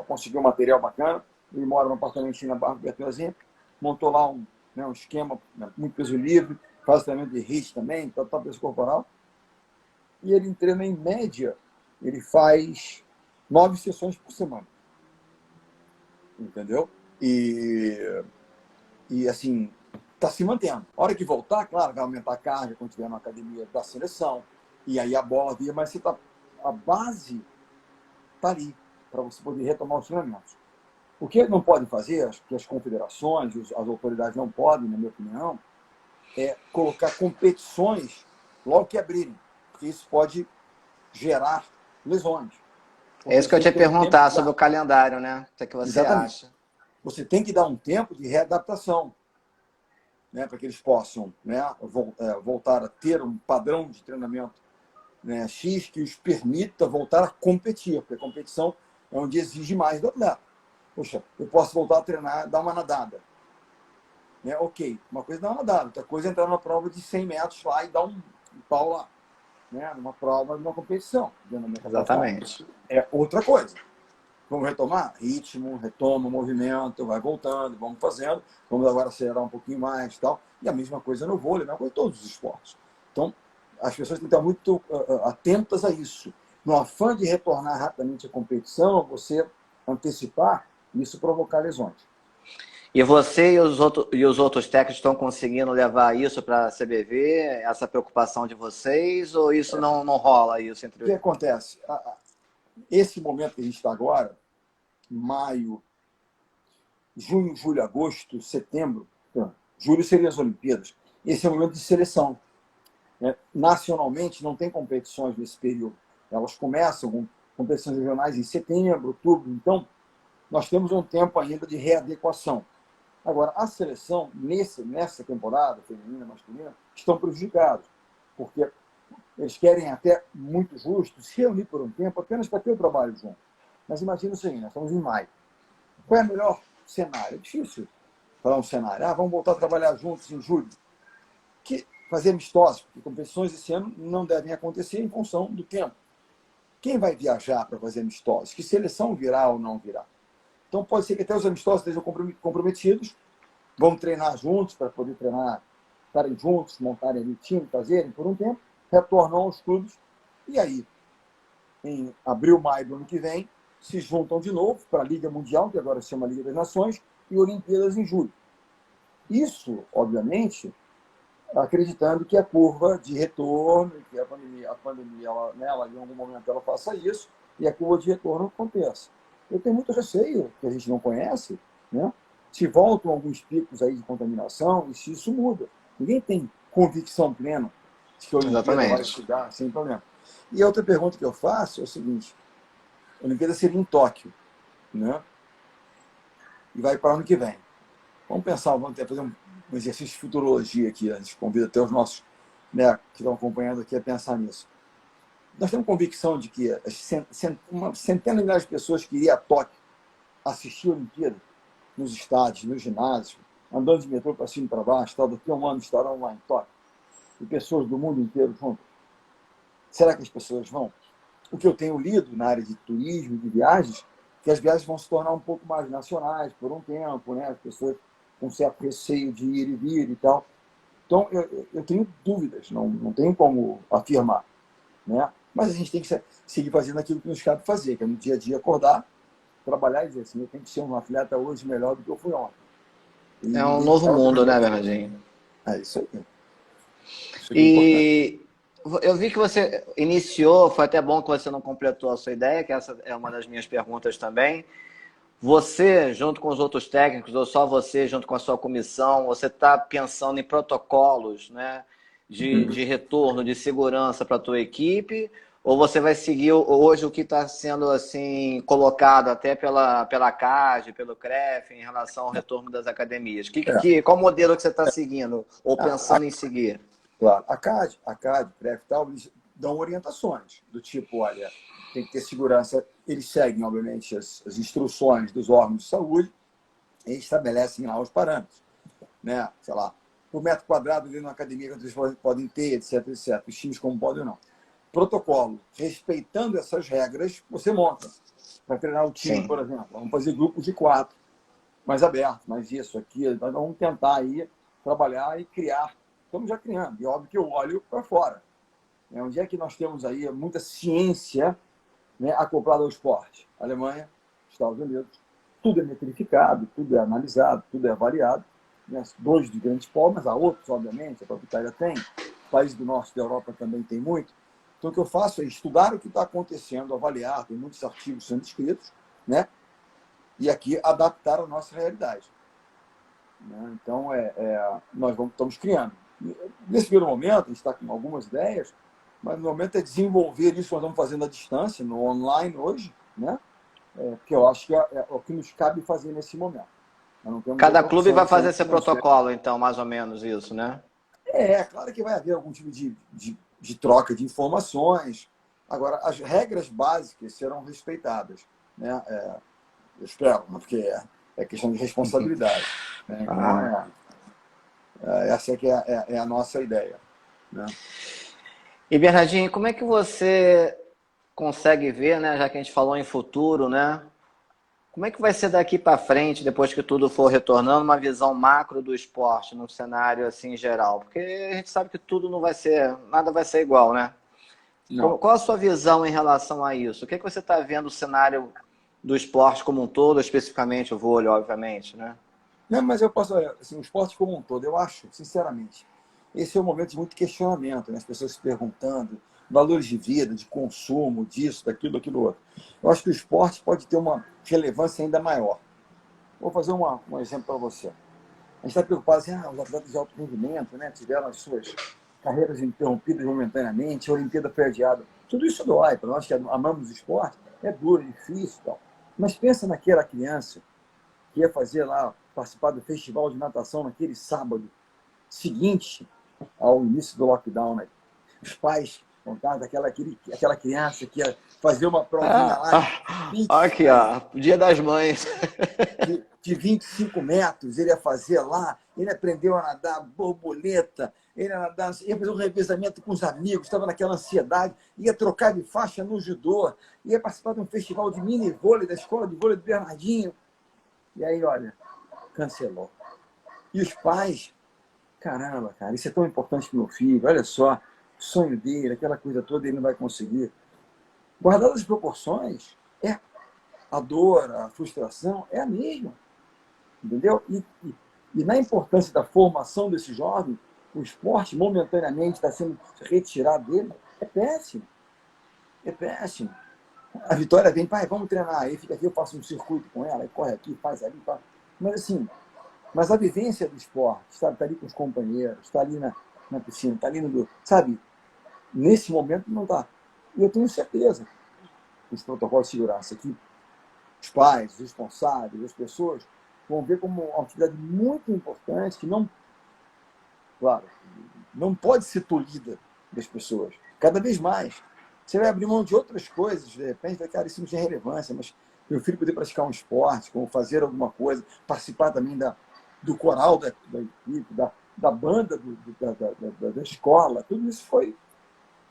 conseguiu um material bacana, ele mora num apartamentinho na Barra do Bertiozinho, montou lá um esquema, né, muito peso livre, faz treinamento de HIIT também, peso corporal, e ele treina em média, ele faz 9 sessões por semana, entendeu? E assim, está se mantendo. A hora que voltar, claro, vai aumentar a carga quando estiver na academia da seleção, e aí a bola via, mas a base está ali, para você poder retomar os treinamentos. O que não pode fazer, que as confederações, as autoridades não podem, na minha opinião, é colocar competições logo que abrirem, porque isso pode gerar lesões. É Porque isso você que eu tem te que ia ter um tempo perguntar de sobre o calendário, né? O que você Exatamente. acha? Você tem que dar um tempo de readaptação, né, para que eles possam, né, voltar a ter um padrão de treinamento, né, X que os permita voltar a competir, porque a competição é onde exige mais do atleta. Poxa, eu posso voltar a treinar, dar uma nadada. Né? Ok, uma coisa é dar uma nadada, outra coisa é entrar numa prova de 100 metros lá e dar um pau lá. Né? Numa prova, numa competição, dentro da minha capacidade. Exatamente. É outra coisa. Vamos retomar? Ritmo, retoma, movimento, vai voltando, vamos fazendo. Vamos agora acelerar um pouquinho mais e tal. E a mesma coisa no vôlei, a mesma coisa em todos os esportes. Então, as pessoas têm que estar muito atentas a isso. No afã de retornar rapidamente à competição, você antecipar, isso provocar lesões. E você e os outros técnicos estão conseguindo levar isso para a CBV, essa preocupação de vocês, ou isso não rola isso O que entre... acontece? Esse momento que a gente está agora, maio, junho, julho, agosto, setembro, julho seriam as Olimpíadas. Esse é o momento de seleção. Nacionalmente, não tem competições nesse período. Elas começam com competições regionais em setembro, outubro. Então, nós temos um tempo ainda de readequação. Agora, a seleção, nessa temporada, feminina, masculina, estão prejudicados, porque eles querem até, muito justo, se reunir por um tempo apenas para ter o trabalho junto. Mas imagina o seguinte, nós estamos em maio. Qual é o melhor cenário? É difícil falar um cenário. Vamos voltar a trabalhar juntos em julho. Fazer amistosos, porque competições esse ano não devem acontecer em função do tempo. Quem vai viajar para fazer amistosos? Que seleção virá ou não virá? Então pode ser que até os amistosos estejam comprometidos, vão treinar juntos para poder treinar, estarem juntos, montarem ali time, fazerem por um tempo, retornam aos clubes e aí, em abril, maio do ano que vem, se juntam de novo para a Liga Mundial, que agora se chama Liga das Nações, e Olimpíadas em julho. Isso, obviamente, acreditando que a curva de retorno, que a pandemia ela, em algum momento ela faça isso, e a curva de retorno aconteça. Eu tenho muito receio, que a gente não conhece, né? Se voltam alguns picos aí de contaminação, e se isso muda. Ninguém tem convicção plena de que a Olimpíada vai chegar sem problema. E a outra pergunta que eu faço é o seguinte, a Olimpíada seria em Tóquio, né? E vai para o ano que vem. Vamos pensar, vamos até fazer um exercício de futurologia aqui. A gente convida até os nossos, né, que estão acompanhando aqui a pensar nisso. Nós temos convicção de que uma centena de milhares de pessoas que iriam a Tóquio assistir a Olimpíada nos estádios, nos ginásios, andando de metrô para cima e para baixo, daqui a um ano estarão lá em Tóquio, e pessoas do mundo inteiro juntas. Será que as pessoas vão? O que eu tenho lido na área de turismo, de viagens, que as viagens vão se tornar um pouco mais nacionais por um tempo, né? As pessoas com certo receio de ir e vir e tal. Então, eu tenho dúvidas, não tenho como afirmar, né? Mas a gente tem que seguir fazendo aquilo que nos cabe fazer, que é no dia a dia acordar, trabalhar e dizer assim, eu tenho que ser um atleta hoje melhor do que eu fui ontem. É um novo mundo, né, Bernardinho? É isso aí. Isso aqui é importante. E eu vi que você iniciou, foi até bom que você não completou a sua ideia, que essa é uma das minhas perguntas também. Você, junto com os outros técnicos, ou só você, junto com a sua comissão, você está pensando em protocolos, né, de retorno, de segurança para a tua equipe? Ou você vai seguir hoje o que está sendo assim colocado até pela CAGE, pelo CREF, em relação ao retorno das academias? Qual modelo que você está seguindo ou pensando em seguir? Claro, a CAD, o CREF e tal, eles dão orientações do tipo, olha, tem que ter segurança. Eles seguem, obviamente, as instruções dos órgãos de saúde e estabelecem lá os parâmetros, né? Sei lá, por metro quadrado dentro de uma academia que vocês podem ter, etc, etc. Os times como podem ou não. Protocolo, respeitando essas regras, você monta. Para treinar o time, Sim. por exemplo, vamos fazer grupos de 4, mais abertos, mais isso, aqui. Nós vamos tentar aí trabalhar e criar. Estamos já criando. E óbvio que eu olho para fora. Onde é que nós temos aí muita ciência, né, acoplada ao esporte? Alemanha, Estados Unidos. Tudo é metrificado, tudo é analisado, tudo é avaliado. Né? Dois de grandes polos, mas há outros, obviamente. A própria Itália tem. Países do norte da Europa também tem muito. Então, o que eu faço é estudar o que está acontecendo, avaliar. Tem muitos artigos sendo escritos, né? E aqui adaptar a nossa realidade. Né? Então, nós estamos criando. Nesse primeiro momento, a gente está com algumas ideias, mas no momento é desenvolver isso que nós estamos fazendo à distância, no online hoje, né? Porque eu acho que é o que nos cabe fazer nesse momento. Cada clube vai fazer esse protocolo, então, mais ou menos isso, né? Claro que vai haver algum tipo de troca de informações. Agora, as regras básicas serão respeitadas, né? Eu espero, porque é questão de responsabilidade. Né? Então, essa é que é a nossa ideia. Né? E, Bernardinho, como é que você consegue ver, né, já que a gente falou em futuro, né, Como é que vai ser daqui para frente, depois que tudo for retornando, uma visão macro do esporte, num cenário assim geral? Porque a gente sabe que tudo não vai ser, nada vai ser igual, né? Não. Qual a sua visão em relação a isso? O que é que você está vendo o cenário do esporte como um todo, especificamente o vôlei, obviamente, né? Não, mas eu posso, olha, assim, o esporte como um todo, eu acho, sinceramente, esse é um momento de muito questionamento, né? As pessoas se perguntando valores de vida, de consumo, disso, daquilo, daquilo outro. Eu acho que o esporte pode ter uma relevância ainda maior. Vou fazer um exemplo para você. A gente está preocupado assim, os atletas de alto rendimento, né, tiveram as suas carreiras interrompidas momentaneamente, a Olimpíada foi adiada. Tudo isso dói, para nós que amamos o esporte, é duro, é difícil e tal. Mas pensa naquela criança que ia fazer lá, participar do festival de natação naquele sábado seguinte ao início do lockdown, né? Os pais contaram aquela criança que ia fazer uma provinha lá de 20, Aqui, ó, Dia das Mães. de 25 metros, ele ia fazer lá, ele aprendeu a nadar borboleta, ele ia nadar, ia fazer um revezamento com os amigos, estava naquela ansiedade, ia trocar de faixa no judô, ia participar de um festival de mini vôlei da escola de vôlei do Bernardinho. E aí, olha, cancelou. E os pais, caramba, cara, isso é tão importante para o meu filho, olha só, o sonho dele, aquela coisa toda, ele não vai conseguir. Guardadas as proporções, a dor, a frustração é a mesma, entendeu? E na importância da formação desse jovem, o esporte momentaneamente está sendo retirado dele, é péssimo, é péssimo. A Vitória vem, pai, vamos treinar, aí fica aqui, eu faço um circuito com ela, aí corre aqui, faz ali, faz. Mas assim, mas a vivência do esporte, está ali com os companheiros, está ali na piscina, está ali no. Sabe, nesse momento não está. E eu tenho certeza que esse protocolo de segurança aqui, os pais, os responsáveis, as pessoas, vão ver como uma atividade muito importante, que não, claro, não pode ser tolhida das pessoas. Cada vez mais. Você vai abrir mão de outras coisas, de repente, vai, cara, isso não tem relevância, mas meu filho poder praticar um esporte, como fazer alguma coisa, participar também do coral da equipe, da banda da escola, tudo isso foi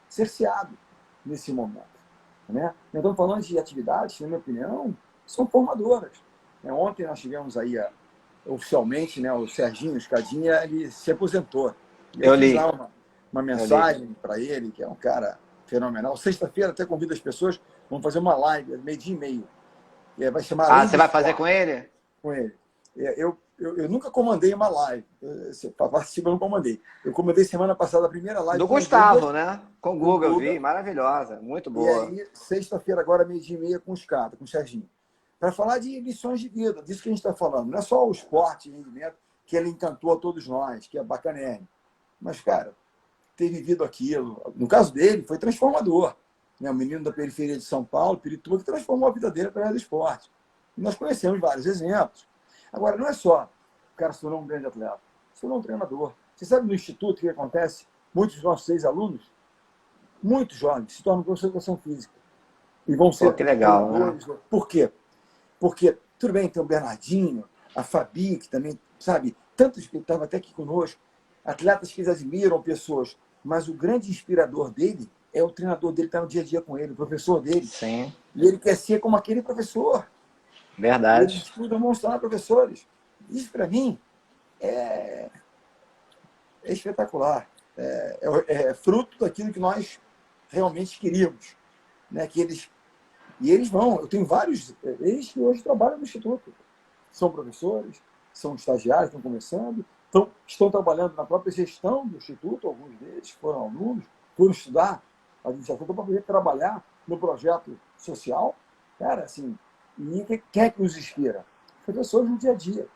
cerceado nesse momento. Né? Nós estamos falando de atividades, na minha opinião, são formadoras. Ontem nós tivemos aí, oficialmente, né, o Serginho Escadinha, ele se aposentou. E eu fiz li. lá uma mensagem para ele, que é um cara fenomenal. Sexta-feira até convido as pessoas, vamos fazer uma live, 12h30. Vai chamar Além Você vai fazer com ele? Com ele. Eu nunca comandei uma live. Participa, eu não comandei. Eu comandei semana passada a primeira live. Do Gustavo, né? Com o Guga, eu vi. Maravilhosa. Muito boa. E aí, sexta-feira, agora, 12h30, com os caras, com o Serginho. Para falar de lições de vida, disso que a gente está falando. Não é só o esporte e rendimento que ele encantou a todos nós, que é bacanérrimo. Mas, cara, ter vivido aquilo, no caso dele, foi transformador. O menino da periferia de São Paulo, Pirituba, que transformou a vida dele através do esporte. E nós conhecemos vários exemplos. Agora, não é só o cara se tornou um grande atleta, se tornou um treinador. Você sabe no Instituto o que acontece? Muitos dos nossos ex-alunos, muitos jovens, se tornam professores de educação física. E vão ser que legal, treinadores. Né? Por quê? Porque, tudo bem, tem o Bernardinho, a Fabi, que também, sabe, tantos que estavam até aqui conosco, atletas que eles admiram, pessoas, mas o grande inspirador dele é o treinador dele que está no dia a dia com ele, o professor dele. Sim. E ele quer ser como aquele professor. Verdade. Eles estudam, vão se tornar professores. Isso, para mim, é espetacular. É fruto daquilo que nós realmente queríamos. Né? E eles vão. Eu tenho vários, eles que hoje trabalham no Instituto. São professores, são estagiários, estão começando, estão trabalhando na própria gestão do Instituto, alguns deles foram alunos, foram estudar a administração para poder trabalhar no projeto social. Cara, assim, e quem é que nos inspira? Professores no dia a dia.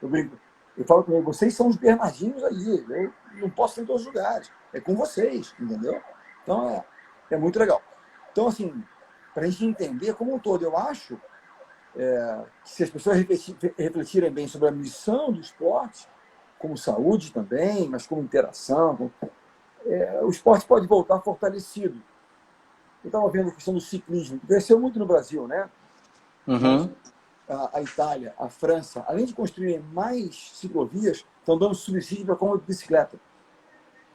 Eu brinco, eu falo com eles, vocês são os Bernardinhos aí, eu não posso ir em todos os lugares, é com vocês, entendeu? Então, é muito legal. Então, assim, para a gente entender como um todo, eu acho que se as pessoas refletirem bem sobre a missão do esporte, como saúde também, mas como interação, o esporte pode voltar fortalecido. Eu estava vendo a questão do ciclismo, que cresceu muito no Brasil, né? Uhum. A Itália, a França, além de construírem mais ciclovias, estão dando subsídio para compra de bicicleta.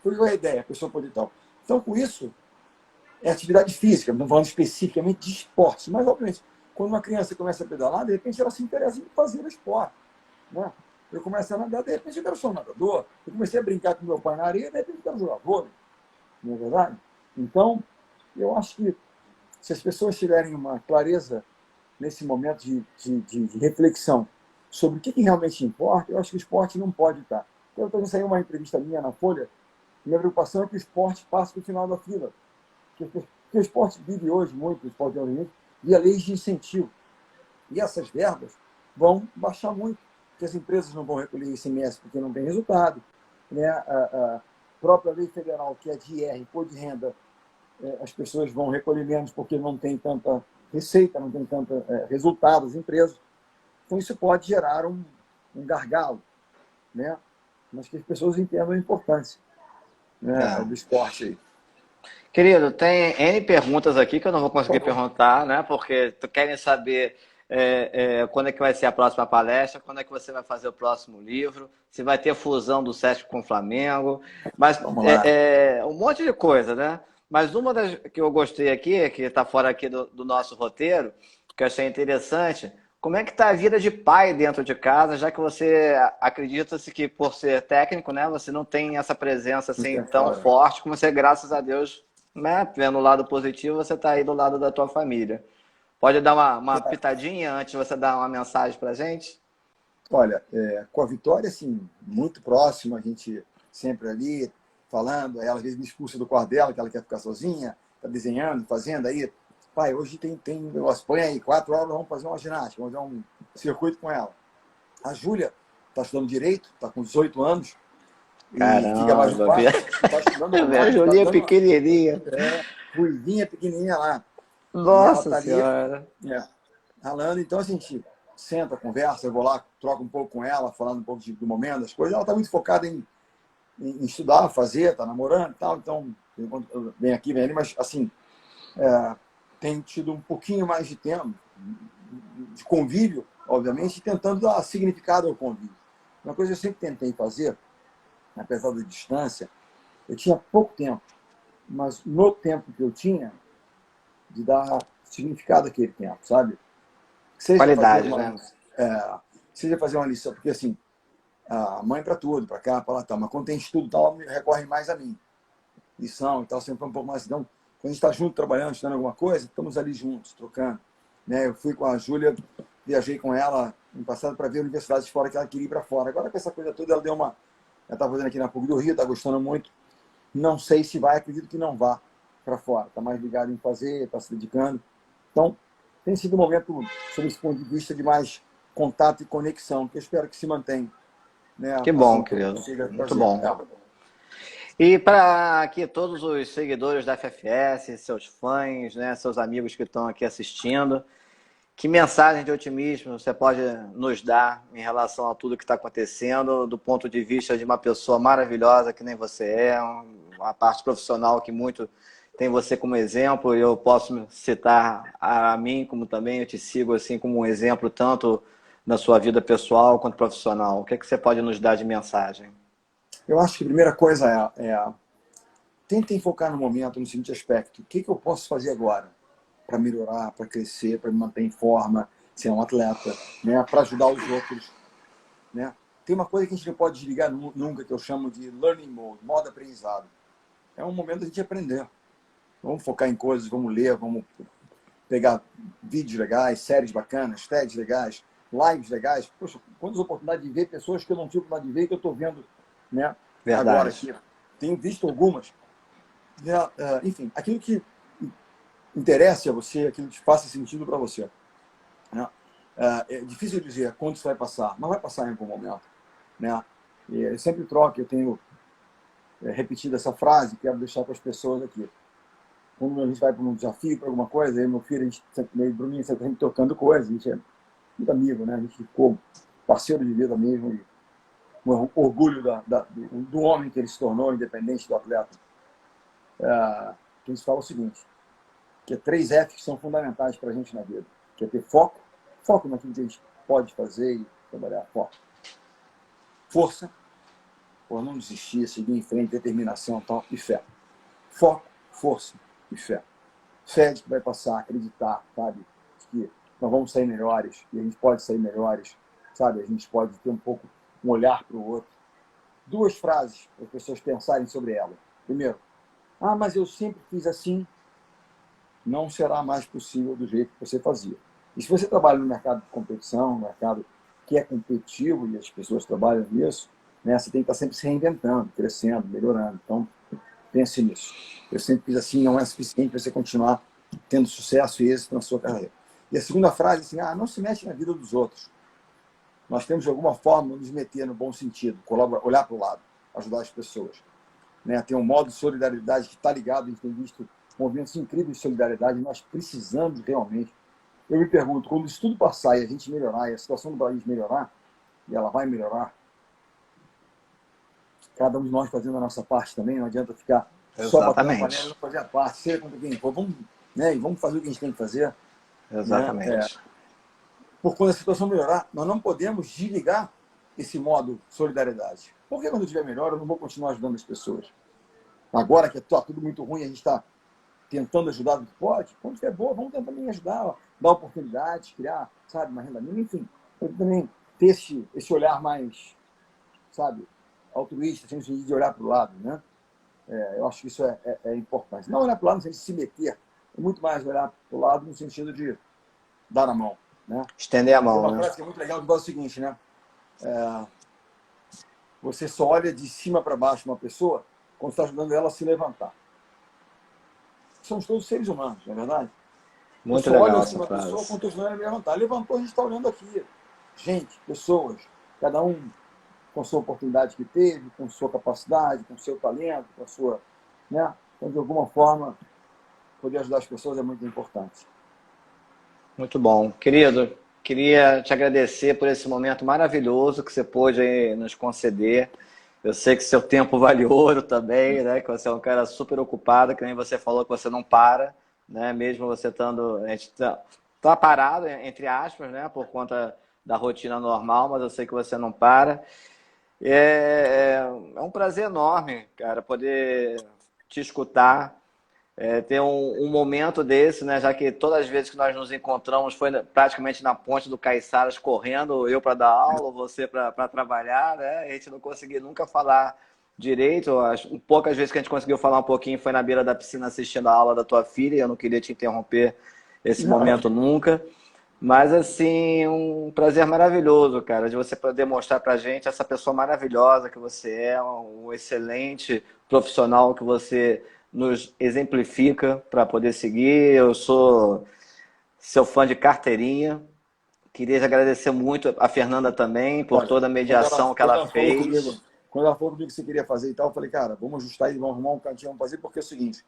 Foi a ideia, a pessoa poder tal. Então, com isso, é atividade física, não falando especificamente de esporte, mas, obviamente, Quando uma criança começa a pedalar, de repente ela se interessa em fazer esporte. Né? Eu começo a nadar, de repente eu quero ser um nadador. Eu comecei a brincar com meu pai na areia, de repente eu quero jogar vôlei. Não é verdade? Então, eu acho que se as pessoas tiverem uma clareza nesse momento de reflexão sobre o que realmente importa, eu acho que o esporte não pode estar. Então, eu saiu uma entrevista minha na Folha, minha preocupação é que o esporte passe para o final da fila. Porque o esporte vive hoje muito, o esporte oriente, via leis de incentivo. E essas verbas vão baixar muito, porque as empresas não vão recolher ICMS porque não tem resultado. Né? A própria lei federal, que é de IR, imposto de renda, as pessoas vão recolher menos porque não tem tanta receita, não tem tanto resultado das empresas. Então, isso pode gerar um gargalo, né? Mas que as pessoas entendam a importância, né, do esporte aí. Querido, tem N perguntas aqui que eu não vou conseguir perguntar, né? Porque tu querem saber quando é que vai ser a próxima palestra, quando é que você vai fazer o próximo livro, se vai ter fusão do Sesc com o Flamengo, mas Vamos lá. um monte de coisa, né? Mas uma das que eu gostei aqui, que está fora aqui do nosso roteiro, que eu achei interessante, como é que está a vida de pai dentro de casa, já que você acredita-se que por ser técnico, né, você não tem essa presença assim tão forte como você, graças a Deus, né, vendo o lado positivo, você está aí do lado da tua família. Pode dar uma pitadinha antes de você dar uma mensagem para a gente? Olha, com a Vitória, assim, muito próximo, a gente sempre ali falando, ela às vezes me expulsa do quarto dela, que ela quer ficar sozinha, está desenhando, fazendo aí. Pai, hoje tem negócio, põe aí, 4 horas, vamos fazer uma ginástica, vamos fazer um circuito com ela. A Júlia está estudando Direito, está com 18 anos, e fica mais no Caramba, quarto, está estudando a online, está Julinha dando pequenininha. ruivinha, pequenininha lá. E ela Nossa está ali, Senhora. ralando. Então, assim, a gente senta, conversa, eu vou lá, troco um pouco com ela, falando um pouco do momento, das coisas. Ela está muito focada em estudar, fazer, está namorando e tal. Então, vem aqui, vem ali, mas, assim, tem tido um pouquinho mais de tempo, de convívio, obviamente, tentando dar significado ao convívio. Uma coisa que eu sempre tentei fazer, apesar da distância, eu tinha pouco tempo, mas no tempo que eu tinha, de dar significado àquele tempo, sabe? Seja fazer Qualidades, uma, né? seja fazer uma lição, porque assim, a mãe para tudo, para cá, para lá, tal, mas quando tem estudo, tal, recorre mais a mim. Lição e tal, sempre um pouco mais. Então, quando a gente está junto, trabalhando, estudando alguma coisa, estamos ali juntos, trocando. Né? Eu fui com a Júlia, viajei com ela no passado para ver universidades fora que ela queria ir para fora. Agora, com essa coisa toda, ela deu uma. Ela está fazendo aqui na PUC do Rio, está gostando muito. Não sei se vai, acredito que não vá para fora. Está mais ligado em fazer, está se dedicando. Então, tem sido um momento, sob esse ponto de vista, de mais contato e conexão, que eu espero que se mantenha. Né? Que bom, Assim que eu querido. consiga Muito fazer. bom. E para aqui todos os seguidores da FFS, seus fãs, né, seus amigos que estão aqui assistindo, que mensagem de otimismo você pode nos dar em relação a tudo que está acontecendo, do ponto de vista de uma pessoa maravilhosa que nem você é, uma parte profissional que muito tem você como exemplo, e eu posso citar a mim como também eu te sigo assim como um exemplo tanto na sua vida pessoal quanto profissional. O que é que você pode nos dar de mensagem? Eu acho que a primeira coisa tentem focar no momento, no seguinte aspecto. O que eu posso fazer agora para melhorar, para crescer, para me manter em forma, ser um atleta, né? Para ajudar os outros. Né? Tem uma coisa que a gente não pode desligar nunca, que eu chamo de learning mode, modo aprendizado. É um momento da gente aprender. Vamos focar em coisas, vamos ler, vamos pegar vídeos legais, séries bacanas, TEDs legais, lives legais. Poxa, quantas oportunidades de ver pessoas que eu não tive oportunidade de ver, que eu estou vendo, né, agora aqui. Tenho visto algumas. Enfim, aquilo que interessa a você, aquilo que faça sentido para você. Né? É difícil dizer quando isso vai passar, mas vai passar em algum momento. Né? E eu sempre troco, eu tenho repetido essa frase, quero deixar para as pessoas aqui. Quando a gente vai para um desafio, para alguma coisa, aí meu filho, a gente sempre, Bruninho, sempre tocando coisas, a gente é muito amigo, né? A gente ficou parceiro de vida mesmo, e um orgulho do homem que ele se tornou, independente do atleta. Que a gente fala o seguinte, que é 3 Fs que são fundamentais para a gente na vida, que é ter foco naquilo que a gente pode fazer e trabalhar, foco. Força, por não desistir, seguir em frente, determinação tal, e fé. Foco, força e fé. Fé de que vai passar, acreditar, sabe? Que nós vamos sair melhores, e a gente pode sair melhores, sabe? A gente pode ter um olhar para o outro. 2 frases para as pessoas pensarem sobre ela. Primeiro, mas eu sempre fiz assim. Não será mais possível do jeito que você fazia. E se você trabalha no mercado de competição, no mercado que é competitivo, e as pessoas trabalham nisso, né, você tem que estar sempre se reinventando, crescendo, melhorando. Então, pense nisso. Eu sempre fiz assim, não é suficiente para você continuar tendo sucesso e êxito na sua carreira. E a segunda frase, assim, não se mexe na vida dos outros. Nós temos, de alguma forma, nos meter no bom sentido, olhar para o lado, ajudar as pessoas. Né? Tem um modo de solidariedade que está ligado, a gente tem visto movimentos incríveis de solidariedade, nós precisamos realmente. Eu me pergunto, quando isso tudo passar e a gente melhorar, e a situação do país melhorar, e ela vai melhorar, cada um de nós fazendo a nossa parte também, não adianta ficar só batendo a panela e não fazer a parte, seja contra quem for, vamos, né, e vamos fazer o que a gente tem que fazer. Exatamente. Né? Por quando a situação melhorar, nós não podemos desligar esse modo solidariedade. Porque quando estiver melhor, eu não vou continuar ajudando as pessoas. Agora que está tudo muito ruim, a gente está tentando ajudar o que pode, quando estiver boa, vamos tentar também ajudar, dar oportunidades, criar, sabe, uma renda mínima, enfim. Também ter esse olhar mais, sabe, altruísta, sem de olhar para o lado, né? Eu acho que isso é importante. Não olhar para o lado no sentido de se meter, é muito mais olhar para o lado no sentido de dar a mão, né? Estender a mão, uma né? frase que é muito legal, que é o seguinte, né? Você só olha de cima para baixo uma pessoa quando está ajudando ela a se levantar. Somos todos seres humanos, não é verdade? Muito legal legal olha essa uma frase. pessoa quando está ajudando ela a levantar. Levantou, a gente está olhando aqui. Gente, pessoas, cada um com a sua oportunidade que teve, com sua capacidade, com seu talento, com a sua... Né? Então, de alguma forma, poder ajudar as pessoas é muito importante. Muito bom. Querido, queria te agradecer por esse momento maravilhoso que você pôde aí nos conceder. Eu sei que seu tempo vale ouro também, né? Que você é um cara super ocupado, que nem você falou que você não para, né? Mesmo você estando... A gente tá parado, entre aspas, né? Por conta da rotina normal, mas eu sei que você não para. É um prazer enorme, cara, poder te escutar. Ter um momento desse, né? Já que todas as vezes que nós nos encontramos foi praticamente na ponte do Caiçaras, correndo, eu para dar aula, você para trabalhar, né? A gente não conseguia nunca falar direito. As poucas vezes que a gente conseguiu falar um pouquinho foi na beira da piscina assistindo a aula da tua filha, e eu não queria te interromper esse momento nunca. Mas, assim, um prazer maravilhoso, cara, de você poder mostrar pra gente essa pessoa maravilhosa que você é, um excelente profissional que você nos exemplifica para poder seguir. Eu sou seu fã de carteirinha. Queria agradecer muito a Fernanda também por toda a mediação que ela fez. Quando ela falou comigo que você queria fazer e tal, eu falei, cara, vamos ajustar e vamos arrumar um cantinho, vamos fazer, porque é o seguinte,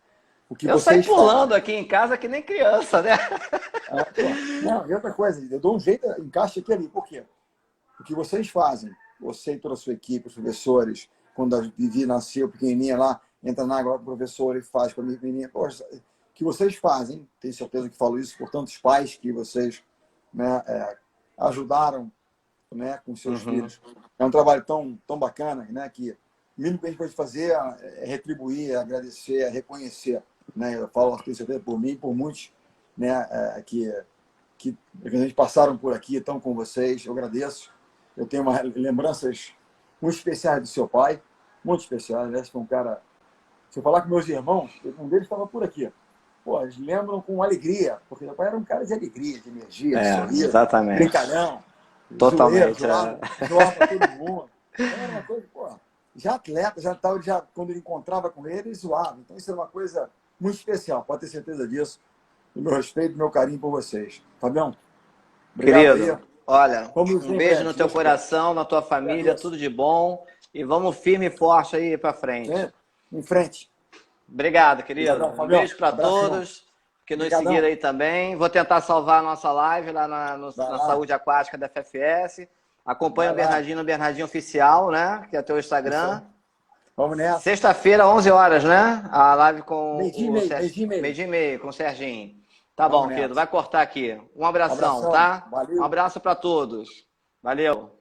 o que eu vocês saí pulando aqui em casa que nem criança, né? Não, e outra coisa, eu dou um jeito, encaixe aqui ali. Por quê? O que vocês fazem, você e toda a sua equipe, os professores, quando a Vivi nasceu pequenininha lá, entra na água, o professor e faz com a minha menininha. Poxa, o que vocês fazem, tenho certeza que falo isso por tantos pais que vocês, né, ajudaram, né, com seus filhos. É um trabalho tão bacana, né, que o mínimo que a gente pode fazer é retribuir, é agradecer, é reconhecer. Né? Eu falo, tenho certeza, por mim e por muitos, né, que a gente passaram por aqui, estão com vocês. Eu agradeço. Eu tenho lembranças muito especiais do seu pai, muito especiais. Né? Foi um cara... Se eu falar com meus irmãos, um deles estava por aqui. Pô, eles lembram com alegria, porque meu pai era um cara de alegria, de energia, de sorriso, exatamente. Brincalhão, totalmente, zoeiro, zoava para todo mundo. Então era uma coisa, pô, já atleta, quando ele encontrava com ele zoava. Então isso era uma coisa muito especial, pode ter certeza disso. O meu respeito, o meu carinho por vocês. Fabião, obrigado. Querido, aí. Olha, um beijo no teu coração, na tua família, tudo de bom. E vamos firme e forte aí para frente. Em frente. Obrigado, querido. Obrigadão, um beijo para todos que nos seguiram aí também. Vou tentar salvar a nossa live lá na Saúde Aquática da FFS. Acompanha o Bernardinho no Bernardinho Oficial, né? Que é teu Instagram. Vamos nessa. Sexta-feira, 11 horas, né? A live com meio-dia e meio com o Serginho. Tá bom, querido. Vai cortar aqui. Um abração, tá? Valeu. Um abraço para todos. Valeu.